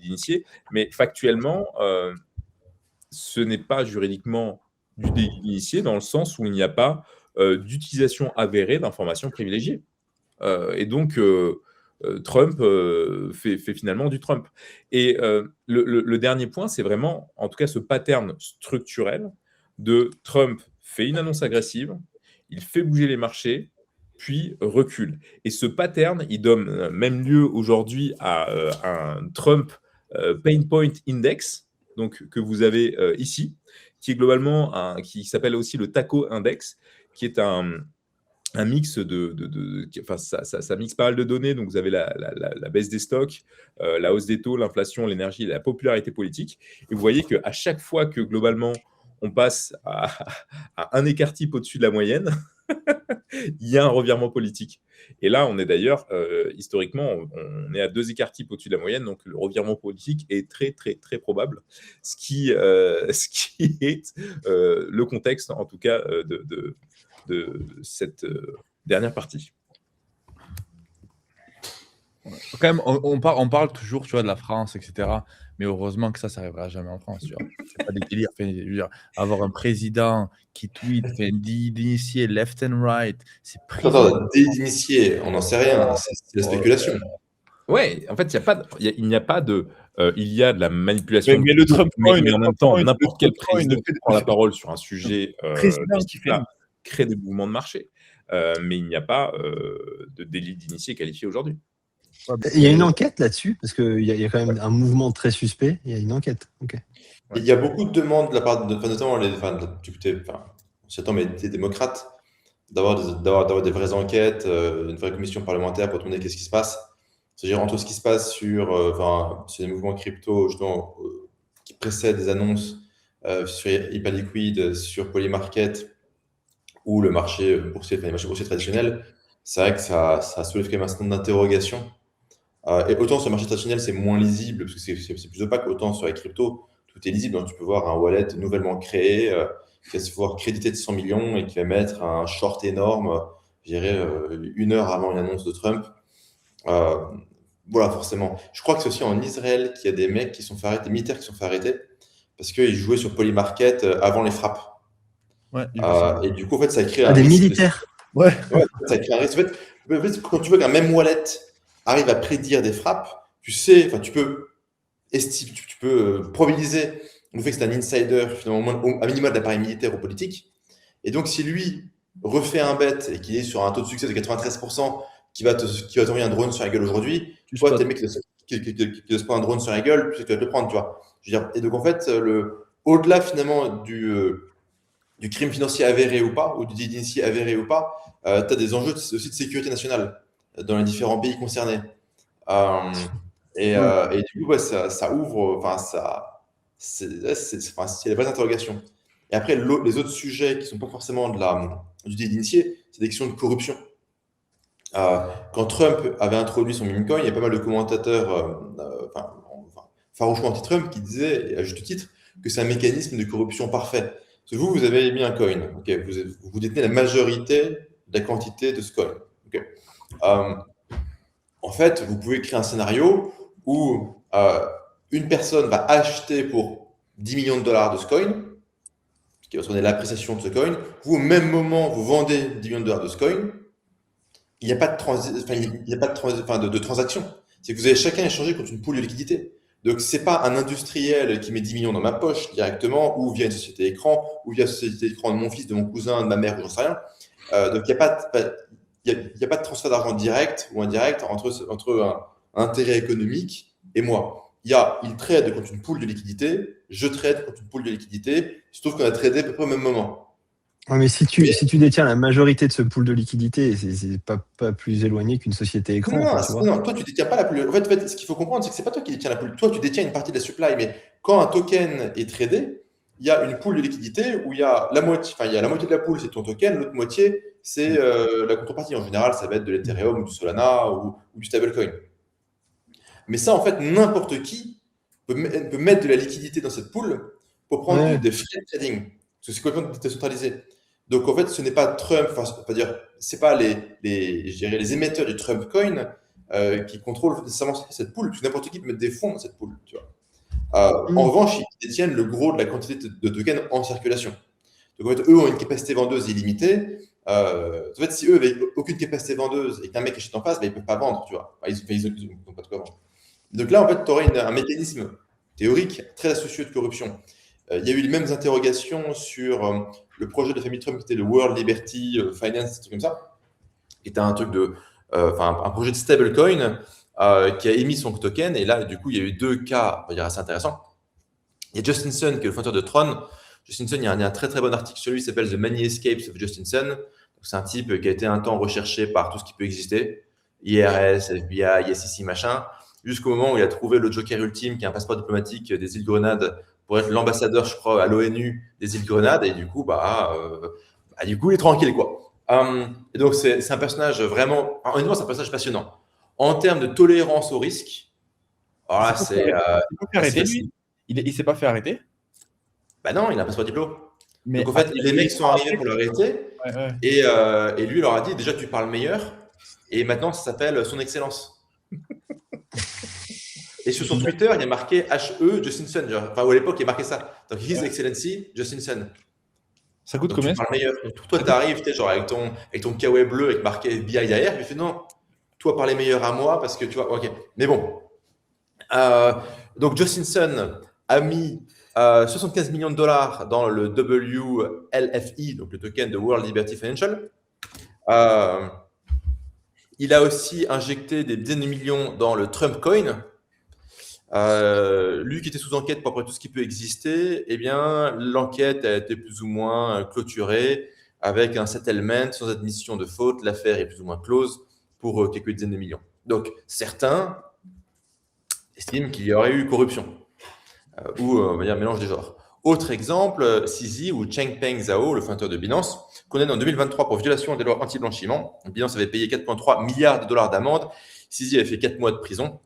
d'initiés. Mais factuellement, ce n'est pas juridiquement du délit d'initié dans le sens où il n'y a pas d'utilisation avérée d'informations privilégiées. Et donc, Trump fait finalement du Trump. Et le dernier point, c'est vraiment, en tout cas, ce pattern structurel de Trump fait une annonce agressive, il fait bouger les marchés, puis recule. Et ce pattern, il donne même lieu aujourd'hui à un Trump Pain Point Index, donc, que vous avez ici, qui est globalement qui s'appelle aussi le Taco Index, qui est un mix enfin, ça mixe pas mal de données. Donc, vous avez la baisse des stocks, la hausse des taux, l'inflation, l'énergie et la popularité politique. Et vous voyez qu'à chaque fois que, globalement, on passe à un écart type au-dessus de la moyenne, il y a un revirement politique. Et là, on est d'ailleurs, historiquement, on est à 2 écarts types au-dessus de la moyenne, donc le revirement politique est très, très, très probable. Ce qui est le contexte, en tout cas, de cette dernière partie. Quand même, on parle toujours, tu vois, de la France, etc. Mais heureusement que ça n'arrivera jamais en France. Tu vois. C'est pas des délires. Enfin, je veux dire, avoir un président qui tweet, d'initier left and right, c'est Attends, d'initier, on n'en sait rien. C'est la spéculation. Ouais, en fait, il n'y a pas de. Il y a de la manipulation. Mais le Trump coin, mais en même temps, n'importe quel président qui prend la parole sur un sujet qui fait crée des mouvements de marché. Mais il n'y a pas de délit d'initié qualifié aujourd'hui. Il y a une enquête là-dessus, parce qu'il y a quand même un mouvement très suspect. Il y a une enquête. Okay. Il y a beaucoup de demandes de la part notamment on s'attend, mais des démocrates, d'avoir des vraies enquêtes, une vraie commission parlementaire pour demander qu'est-ce qui se passe. C'est-à-dire entre ce qui se passe sur les mouvements crypto justement, qui précèdent des annonces sur Hyperliquid, sur Polymarket ou le marché boursier, les marchés boursiers traditionnels, c'est vrai que ça soulève quand même un certain nombre d'interrogations. Et autant sur le marché traditionnel, c'est moins lisible, parce que c'est plus opaque, autant sur les cryptos, tout est lisible. Donc tu peux voir un wallet nouvellement créé qui va se pouvoir créditer de 100 millions et qui va mettre un short énorme, je dirais, 1 heure avant une annonce de Trump. Voilà, forcément. Je crois que c'est aussi en Israël qu'il y a des mecs qui sont fait arrêter, des militaires qui sont fait arrêter, parce qu'ils jouaient sur Polymarket avant les frappes. Ouais, et du coup, en fait, ça crée un des risque. Militaires. Ouais, ça crée un risque. En fait, quand tu veux qu'un même wallet arrive à prédire des frappes, tu peux probabiliser le fait que c'est un insider, finalement, à minima de l'appareil militaire ou politique. Et donc, si lui refait un bet et qu'il est sur un taux de succès de 93%, qui va t'envoyer un drone sur la gueule aujourd'hui, toi, t'es le mec qui te prend un drone sur la gueule, tu vas te le prendre, tu vois. Je veux dire, et donc, en fait, au-delà, finalement, du crime financier avéré ou pas, ou du délit d'initié avéré ou pas, tu as des enjeux aussi de sécurité nationale dans les différents pays concernés. Et du coup, ouais, ça ouvre, enfin, c'est les vraies interrogations. Et après, les autres sujets qui sont pas forcément du délit d'initié, c'est des questions de corruption. Quand Trump avait introduit son meme coin, il y a pas mal de commentateurs farouchement anti-Trump qui disaient, et à juste titre, que c'est un mécanisme de corruption parfait. Parce que vous avez émis un coin, ok, vous détenez la majorité de la quantité de ce coin. Ok. En fait, vous pouvez créer un scénario où une personne va acheter pour 10 millions de dollars de ce coin, ce qui va donner l'appréciation de ce coin. Vous, au même moment, vous vendez 10 millions de dollars de ce coin. Il n'y a pas de transaction. C'est que vous avez chacun échangé contre une pool de liquidité. Donc, c'est pas un industriel qui met 10 millions dans ma poche directement, ou via une société écran, ou via la société écran de mon fils, de mon cousin, de ma mère, ou j'en sais rien. Donc, il n'y a pas de transfert d'argent direct ou indirect entre un intérêt économique et moi. Il trade contre une pool de liquidité, je trade contre une pool de liquidité. Il se trouve qu'on a tradé à peu près au même moment. Ouais, mais si tu détiens la majorité de ce pool de liquidité, c'est pas plus éloigné qu'une société écran. Non, toi, tu détiens pas la pool. En fait, ce qu'il faut comprendre, c'est que c'est pas toi qui détiens la pool. Toi, tu détiens une partie de la supply, mais quand un token est tradé, il y a une pool de liquidité où il y a la moitié de la pool, c'est ton token, l'autre moitié, c'est la contrepartie. En général, ça va être de l'Ethereum ou du Solana ou du stablecoin. Mais ça, en fait, n'importe qui peut mettre de la liquidité dans cette pool pour prendre des frais de trading. Parce que c'est complètement décentralisé. Donc, en fait, ce n'est pas Trump, c'est pas les émetteurs du Trump Coin qui contrôlent nécessairement cette pool, parce que n'importe qui peut mettre des fonds dans cette pool. Tu vois. En revanche, ils détiennent le gros de la quantité de tokens en circulation. Donc, en fait, eux ont une capacité vendeuse illimitée. En fait, si eux avaient aucune capacité vendeuse et qu'un mec achète en face, ils ne peuvent pas vendre. Tu vois. Ils n'ont pas de quoi vendre. Donc là, en fait, tu aurais un mécanisme théorique très astucieux de corruption. Il y a eu les mêmes interrogations sur le projet de la famille Trump qui était le World Liberty Finance, un truc comme ça, qui était un projet de stablecoin qui a émis son token. Et là, du coup, il y a eu deux cas, on va dire, assez intéressants. Il y a Justin Sun, qui est le fondateur de Tron. Justin Sun, il y a un très très bon article sur lui, qui s'appelle The Money Escapes of Justin Sun. C'est un type qui a été un temps recherché par tout ce qui peut exister, IRS, FBI, SEC, machin, jusqu'au moment où il a trouvé le joker ultime, qui est un passeport diplomatique des îles Grenades, pour être l'ambassadeur, je crois, à l'ONU des îles Grenades. Et du coup, il est tranquille, quoi. Et donc, c'est un personnage vraiment... Honnêtement, c'est un personnage passionnant. En termes de tolérance au risque, alors là, c'est... Il s'est pas fait arrêter, lui. Il s'est pas fait arrêter. Bah non, il a un passeport diplôme. Mais donc, en fait, les mecs sont arrivés pour l'arrêter. Ouais. Et lui, il leur a dit, déjà, tu parles meilleur. Et maintenant, ça s'appelle Son Excellence. Et sur son Twitter, il y a marqué HE Justin Sun. À l'époque, il y a marqué ça. Donc, His Excellency Justin Sun. Ça coûte donc, combien? Tu parles meilleur. Donc, toi, tu arrives genre avec ton kawaii bleu avec marqué FBI derrière. Il fait non, toi, parlez meilleur à moi parce que tu vois. Ok. Mais bon. Donc, Justin Sun a mis 75 millions de dollars dans le WLFI, donc le token de World Liberty Financial. Il a aussi injecté des dizaines de millions dans le Trump Coin. Lui qui était sous enquête pour après tout ce qui peut exister, eh bien, l'enquête a été plus ou moins clôturée avec un settlement sans admission de faute. L'affaire est plus ou moins close pour quelques dizaines de millions. Donc, certains estiment qu'il y aurait eu corruption ou on va dire mélange des genres. Autre exemple, CZ ou Changpeng Zhao, le fondateur de Binance, condamné en 2023 pour violation des lois anti-blanchiment. Binance avait payé 4,3 milliards de dollars d'amende. CZ avait fait 4 mois de prison.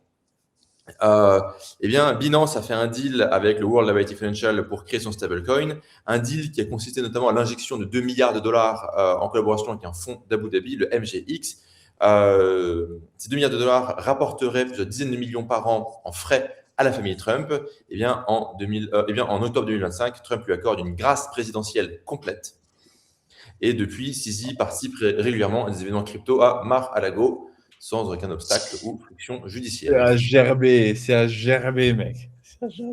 Eh bien, Binance a fait un deal avec le World Liberty Financial pour créer son stablecoin, un deal qui a consisté notamment à l'injection de 2 milliards de dollars en collaboration avec un fonds d'Abu Dhabi, le MGX. Ces 2 milliards de dollars rapporteraient plusieurs dizaines de millions par an en frais à la famille Trump. Eh bien, en octobre 2025, Trump lui accorde une grâce présidentielle complète. Et depuis, CZ participe régulièrement à des événements crypto à Mar-a-Lago, sans aucun obstacle ou friction judiciaire. C'est à gerber, mec.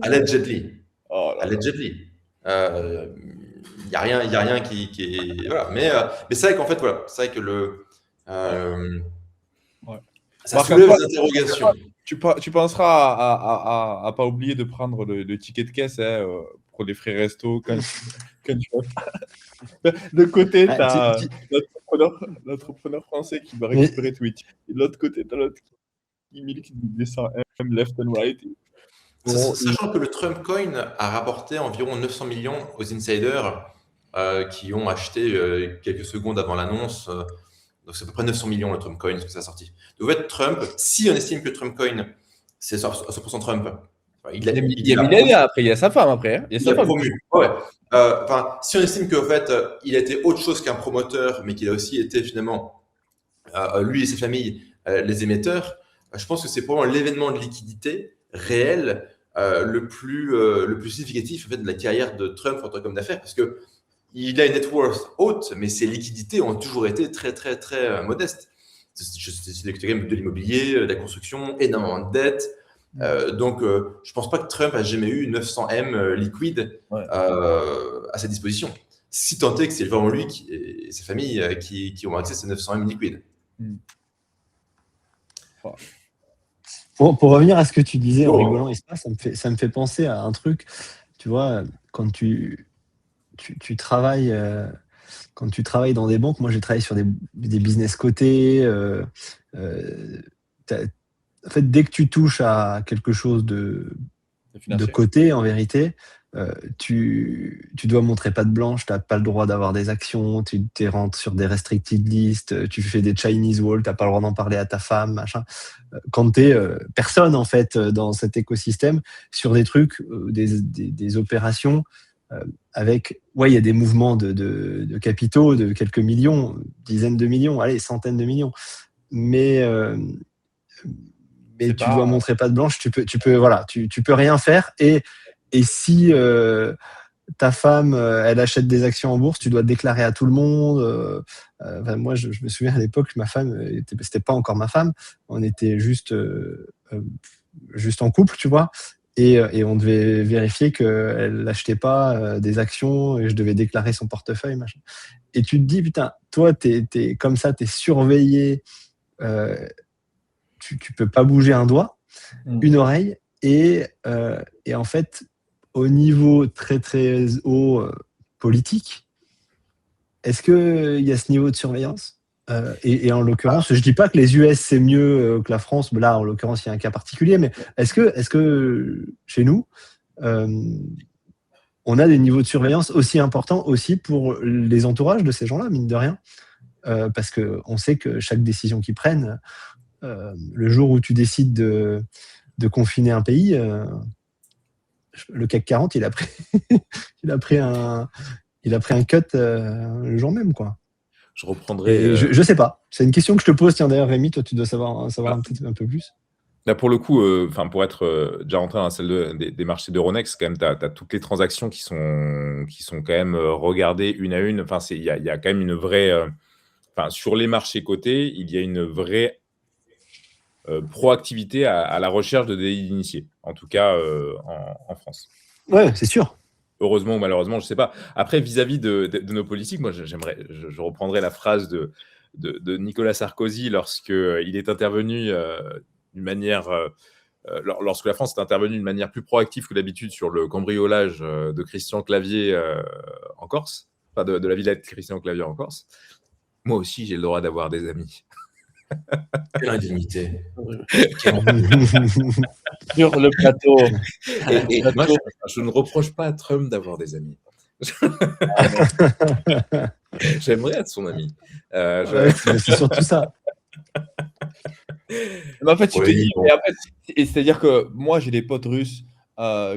Allegedly. Oh là là. Allegedly. Il n'y a rien qui est... Voilà. Mais c'est vrai qu'en fait, voilà, c'est vrai que ça soulève des interrogations. Tu penseras à pas oublier de prendre le ticket de caisse pour les frais resto quand tu vas. De côté, tu as l'entrepreneur français qui va récupérer Twitch. Et de l'autre côté, tu as l'autre. milite des 100M left and right. Sachant que le Trump Coin a rapporté environ 900 millions aux insiders qui ont acheté quelques secondes avant l'annonce. Donc c'est à peu près 900 millions le Trump Coin, ce que ça a sorti. Donc en fait, Trump, si on estime que le Trump Coin, c'est 100% Trump, Il y a Milena après, il y a sa femme après. Il y a sa il a femme. promu. Ouais. Si on estime qu'en fait, il a été autre chose qu'un promoteur, mais qu'il a aussi été finalement, lui et sa famille, les émetteurs, je pense que c'est probablement l'événement de liquidité réel le plus significatif en fait, de la carrière de Trump en tant qu'homme d'affaires, parce que il a une net worth haute, mais ses liquidités ont toujours été très, très, très modestes. C'est quand même de l'immobilier, de la construction, énormément de dettes. Donc, je pense pas que Trump a jamais eu 900 M liquides à sa disposition. Si tant est que c'est vraiment lui et sa famille qui ont accès à ces 900 M liquides. Pour revenir à ce que tu disais en rigolant, ça me fait penser à un truc. Tu vois, quand tu travailles, quand tu travailles dans des banques, moi j'ai travaillé sur des business cotés. En fait, dès que tu touches à quelque chose de côté, en vérité, tu dois montrer patte blanche, tu n'as pas le droit d'avoir des actions, tu rentres sur des restricted lists, tu fais des Chinese walls, tu n'as pas le droit d'en parler à ta femme, machin. Quand tu es personne, en fait, dans cet écosystème, sur des trucs, des opérations, avec, il y a des mouvements de capitaux de quelques millions, dizaines de millions, allez, centaines de millions. Mais tu dois montrer patte blanche, tu peux rien faire. Et si ta femme, elle achète des actions en bourse, tu dois déclarer à tout le monde. Moi, je me souviens à l'époque, ma femme, c'était pas encore ma femme, on était juste en couple, tu vois. Et on devait vérifier qu'elle n'achetait pas des actions et je devais déclarer son portefeuille, machin. Et tu te dis, putain, toi, t'es comme ça, t'es surveillé, tu peux pas bouger un doigt, une oreille, et en fait, au niveau très très haut politique, est-ce qu'il y a ce niveau de surveillance ? Et en l'occurrence, je dis pas que les US c'est mieux que la France, mais là en l'occurrence il y a un cas particulier, mais est-ce que chez nous on a des niveaux de surveillance aussi importants aussi pour les entourages de ces gens-là, mine de rien, parce que on sait que chaque décision qu'ils prennent, le jour où tu décides de confiner un pays, le CAC 40 il a pris il a pris un cut le jour même, quoi. Je reprendrai. Je sais pas. C'est une question que je te pose. Tiens, d'ailleurs, Rémi, toi, tu dois savoir peut-être un peu plus. Là, pour le coup, pour être déjà rentré dans celle des marchés d'Euronext, quand même, tu as toutes les transactions qui sont quand même regardées une à une. Enfin, il y a quand même une vraie. Sur les marchés cotés, il y a une vraie proactivité à la recherche de délits d'initiés, en tout cas en France. Ouais, c'est sûr. Heureusement ou malheureusement, je ne sais pas. Après, vis-à-vis de nos politiques, moi, je reprendrai la phrase de Nicolas Sarkozy lorsqu'il est intervenu d'une manière, lorsque la France est intervenue d'une manière plus proactive que d'habitude sur le cambriolage de Christian Clavier en Corse, de la villette Christian Clavier en Corse. Moi aussi, j'ai le droit d'avoir des amis. Quelle indignité. Sur le plateau. Et moi, je ne reproche pas à Trump d'avoir des amis. J'aimerais être son ami. C'est surtout ça. Mais en fait, tu te dis, c'est-à-dire que moi, j'ai des potes russes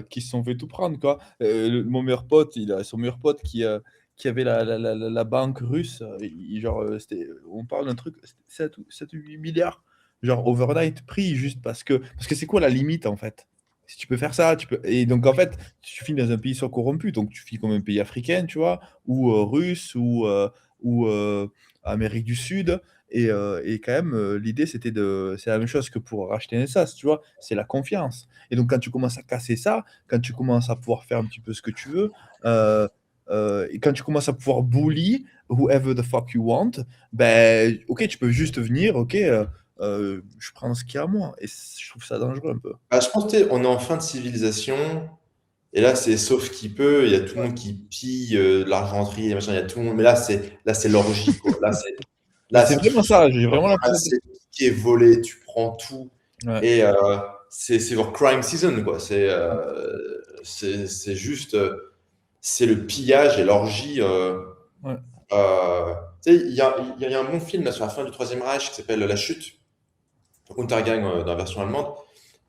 qui se sont fait tout prendre, quoi. Mon meilleur pote, il a son meilleur pote qui avait la banque russe. On parle d'un truc, 7 ou 8 milliards, genre overnight pris, juste parce que c'est quoi la limite, en fait? Si tu peux faire ça, tu peux. Et donc, en fait, tu finis dans un pays soit corrompu, donc tu finis comme un pays africain, tu vois, ou russe, ou Amérique du Sud. Et quand même, l'idée, c'est la même chose que pour racheter un SAS, tu vois, c'est la confiance. Et donc, quand tu commences à casser ça, quand tu commences à pouvoir faire un petit peu ce que tu veux, et quand tu commences à pouvoir bully whoever the fuck you want, ben, ok, tu peux juste venir, ok, je prends ce qu'il y a à moi. Et je trouve ça dangereux un peu. Je pense qu'on est en fin de civilisation. Et là, c'est sauf qui peut. Il y a tout le monde qui pille de l'argenterie, et machin. Il y a tout le monde. Mais là, c'est l'orgie, quoi. Là, c'est vraiment ça. J'ai vraiment l'impression. C'est tout qui est volé. Tu prends tout. Ouais. Et c'est genre crime season, quoi. C'est juste, c'est le pillage et l'orgie. Ouais. Tu sais, il y a un bon film là, sur la fin du Troisième Reich qui s'appelle La Chute, Untergang dans la version allemande,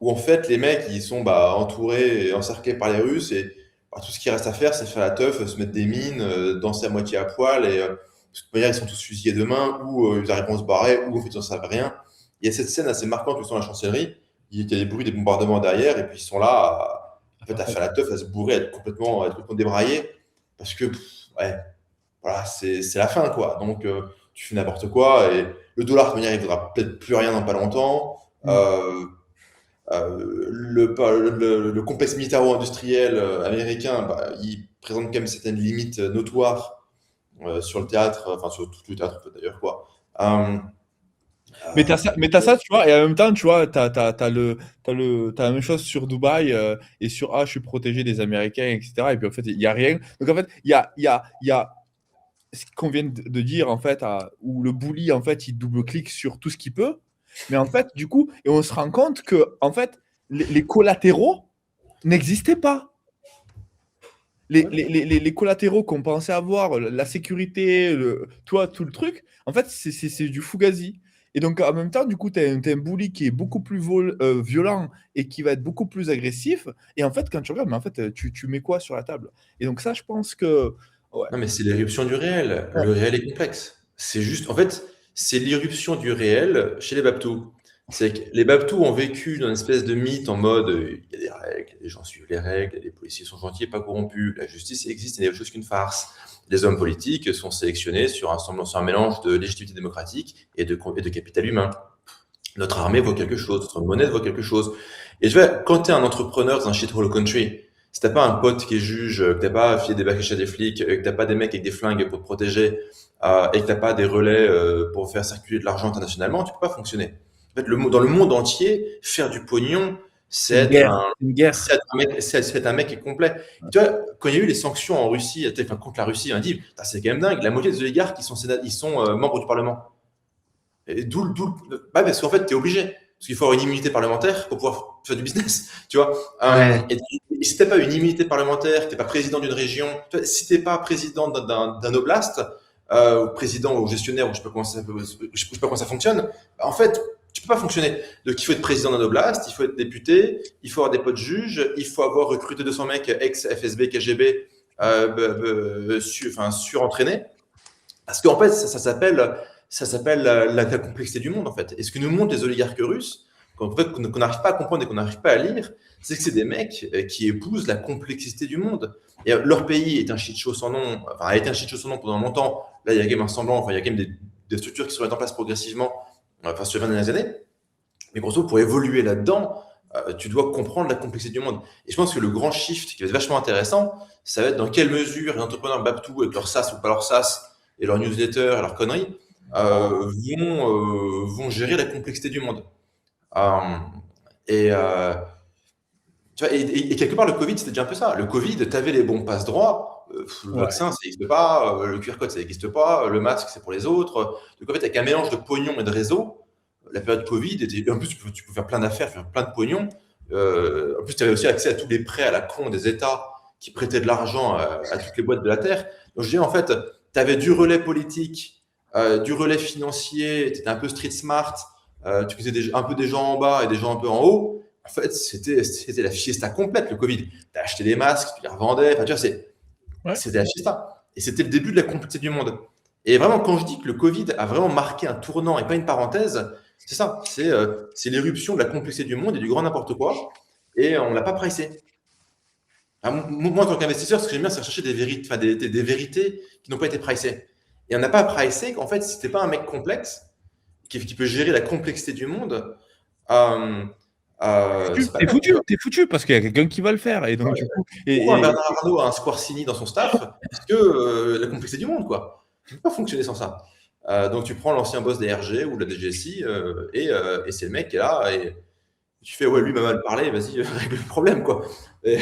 où en fait les mecs ils sont entourés et encerclés par les Russes et tout ce qui reste à faire c'est faire la teuf, se mettre des mines, danser à moitié à poil et de toute manière ils sont tous fusillés demain ou ils arrivent à se barrer ou en fait ils ne savent rien. Il y a cette scène assez marquante où ils sont à la chancellerie, il y a des bruits des bombardements derrière et puis ils sont là en fait, à faire la teuf, à se bourrer, à être complètement débraillés parce que ouais, voilà, c'est la fin, quoi. Donc, tu fais n'importe quoi et le dollar, de toute manière, il vaudra peut-être plus rien dans pas longtemps. Mm. Le complexe militaro-industriel américain, il présente quand même certaines limites notoires sur le théâtre, enfin sur tout le théâtre d'ailleurs, quoi. Euh, Mais t'as ça, tu vois, et en même temps, tu vois, t'as la même chose sur Dubaï et sur je suis protégé des Américains, etc. Et puis en fait, il n'y a rien. Donc en fait, il y a ce qu'on vient de dire, en fait, où le bully, en fait, il double-clique sur tout ce qu'il peut. Mais en fait, du coup, et on se rend compte que, en fait, les collatéraux n'existaient pas. Les collatéraux qu'on pensait avoir, la sécurité, toi, tout le truc, en fait, c'est du fugazi. Et donc, en même temps, du coup, tu as un bully qui est beaucoup plus violent et qui va être beaucoup plus agressif. Et en fait, quand tu regardes, mais en fait, tu mets quoi sur la table? Et donc, ça, je pense que. Ouais. non, mais c'est l'éruption du réel. Ouais. Le réel est complexe. C'est juste, en fait, c'est l'irruption du réel chez les Baptous. C'est que les Baptous ont vécu dans une espèce de mythe en mode il y a des règles, les gens suivent les règles, les policiers sont gentils et pas corrompus, la justice existe, et n'est autre chose qu'une farce. Les hommes politiques sont sélectionnés sur un mélange de légitimité démocratique et de capital humain. Notre armée vaut quelque chose, notre monnaie vaut quelque chose. Et quand tu es un entrepreneur dans un shithole country, si t'as pas un pote qui est juge, que t'as pas filé des bacs à des flics, que t'as pas des mecs avec des flingues pour te protéger, et que t'as pas des relais pour faire circuler de l'argent internationalement, tu peux pas fonctionner. En fait, dans le monde entier, faire du pognon, c'est C'est une être guerre. un, C'est une guerre. c'est être un mec qui est complet. Tu vois, quand il y a eu les sanctions en Russie, enfin, contre la Russie, on a dit, putain, c'est quand même dingue, la moitié des oligarques, ils sont membres du Parlement. Et parce qu'en fait, tu es obligé. Parce qu'il faut avoir une immunité parlementaire pour pouvoir faire du business, tu vois. Ouais. Et si t'as pas une immunité parlementaire, que t'es pas président d'une région, si t'es pas président d'un oblast, ou président ou gestionnaire, ou je sais pas comment ça fonctionne, en fait, tu peux pas fonctionner. Donc, il faut être président d'un oblast, il faut être député, il faut avoir des potes juges, il faut avoir recruté 200 mecs ex-FSB, KGB, surentraînés. Parce qu'en fait, ça s'appelle la complexité du monde, en fait. Et ce que nous montrent les oligarques russes, qu'on n'arrive pas à comprendre et qu'on n'arrive pas à lire, c'est que c'est des mecs qui épousent la complexité du monde. Et leur pays est un shit show sans nom, enfin, a été un shit show sans nom pendant longtemps. Là, il y a quand même un semblant, enfin, il y a quand même des structures qui se mettent en place progressivement, enfin, sur les 20 dernières années. Mais grosso, pour évoluer là-dedans, tu dois comprendre la complexité du monde. Et je pense que le grand shift qui va être vachement intéressant, ça va être dans quelle mesure les entrepreneurs Baptou, avec leur SaaS ou pas leur SaaS, et leur newsletter et leurs conneries, vont gérer la complexité du monde. Euh, et, euh, Tu vois, et quelque part, le Covid, c'était déjà un peu ça. Le Covid, tu avais les bons passe-droits, le Ouais. vaccin, ça n'existe pas, le QR code, ça n'existe pas, le masque, c'est pour les autres. Donc en fait, avec un mélange de pognon et de réseau, la période Covid, en plus, tu peux faire plein d'affaires, faire plein de pognon. En plus, tu avais aussi accès à tous les prêts à la con des États qui prêtaient de l'argent à toutes les boîtes de la Terre. Donc je dis, en fait, tu avais du relais politique, du relais financier, tu étais un peu street smart, tu faisais un peu des gens en bas et des gens un peu en haut. En fait, c'était la fiesta complète, le Covid. Tu as acheté des masques, tu les revendais. Enfin, tu vois, Ouais. c'était la fiesta. Et c'était le début de la complexité du monde. Et vraiment, quand je dis que le Covid a vraiment marqué un tournant et pas une parenthèse, c'est ça. C'est l'éruption de la complexité du monde et du grand n'importe quoi. Et on ne l'a pas pricé. Enfin, moi, en tant qu'investisseur, ce que j'aime bien, c'est chercher des vérités, enfin, des vérités qui n'ont pas été pricées. Et on n'a pas pricé qu'en fait, si tu n'es pas un mec complexe, qui peut gérer la complexité du monde, euh, c'est pas T'es bien. foutu, t'es foutu parce qu'il y a quelqu'un qui va le faire. Et donc, du coup, Pourquoi un Bernard Arnault a un Squarcini dans son staff? Parce que la complexité du monde, quoi. Tu ne peux pas fonctionner sans ça. Donc tu prends l'ancien boss des RG ou de la DGSI et c'est le mec qui est là et tu fais ouais lui m'a mal parlé, vas-y règle le problème quoi. Il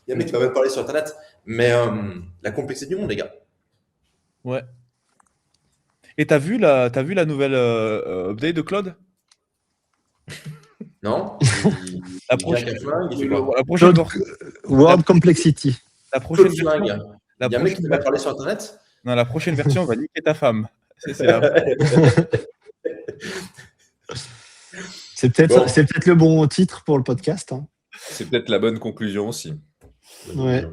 y a un mec qui m'a mal parlé sur internet, mais la complexité du monde les gars. ouais. Et t'as vu la nouvelle update de Claude? Non? La Il vient prochaine, avec un flingue, il fait quoi? la prochaine, Word Complexity. la prochaine Claude Flingue. version, la Il y a un mec qui prochaine m'a version, parlé sur Internet? non, la prochaine version va niquer ta femme. C'est la... C'est peut-être Bon. c'est peut-être le bon titre pour le podcast. Hein. C'est peut-être la bonne conclusion aussi. Ouais.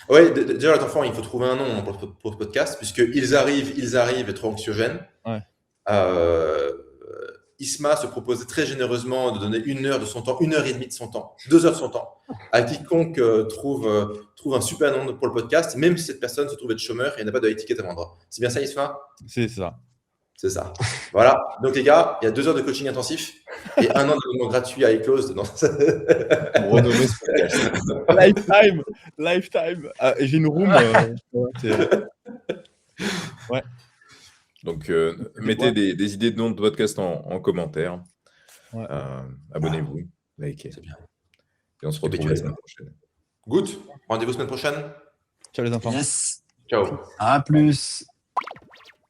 Ouais, déjà, les enfants, il faut trouver un nom pour ce podcast, puisqu'ils arrivent et trop anxiogènes. Ouais. Isma se proposait très généreusement de donner 1 heure de son temps, 1h30 de son temps, 2 heures de son temps, à quiconque trouve un super nom pour le podcast, même si cette personne se trouve être chômeur et n'a pas de ticket à vendre. C'est bien ça, Isma? C'est ça. C'est ça. Voilà. Donc, les gars, il y a 2 heures de coaching intensif et 1 an d'abonnement gratuit à iClose. Pour renommer ce podcast. Lifetime. Ah, j'ai une room. Ouais. Donc, mettez des idées de nom de podcast en commentaire. Ouais. Abonnez-vous, likez. C'est bien. Et on se retrouve la semaine prochaine. Good. Rendez-vous semaine prochaine. Ciao les enfants. Yes. Ciao. À plus.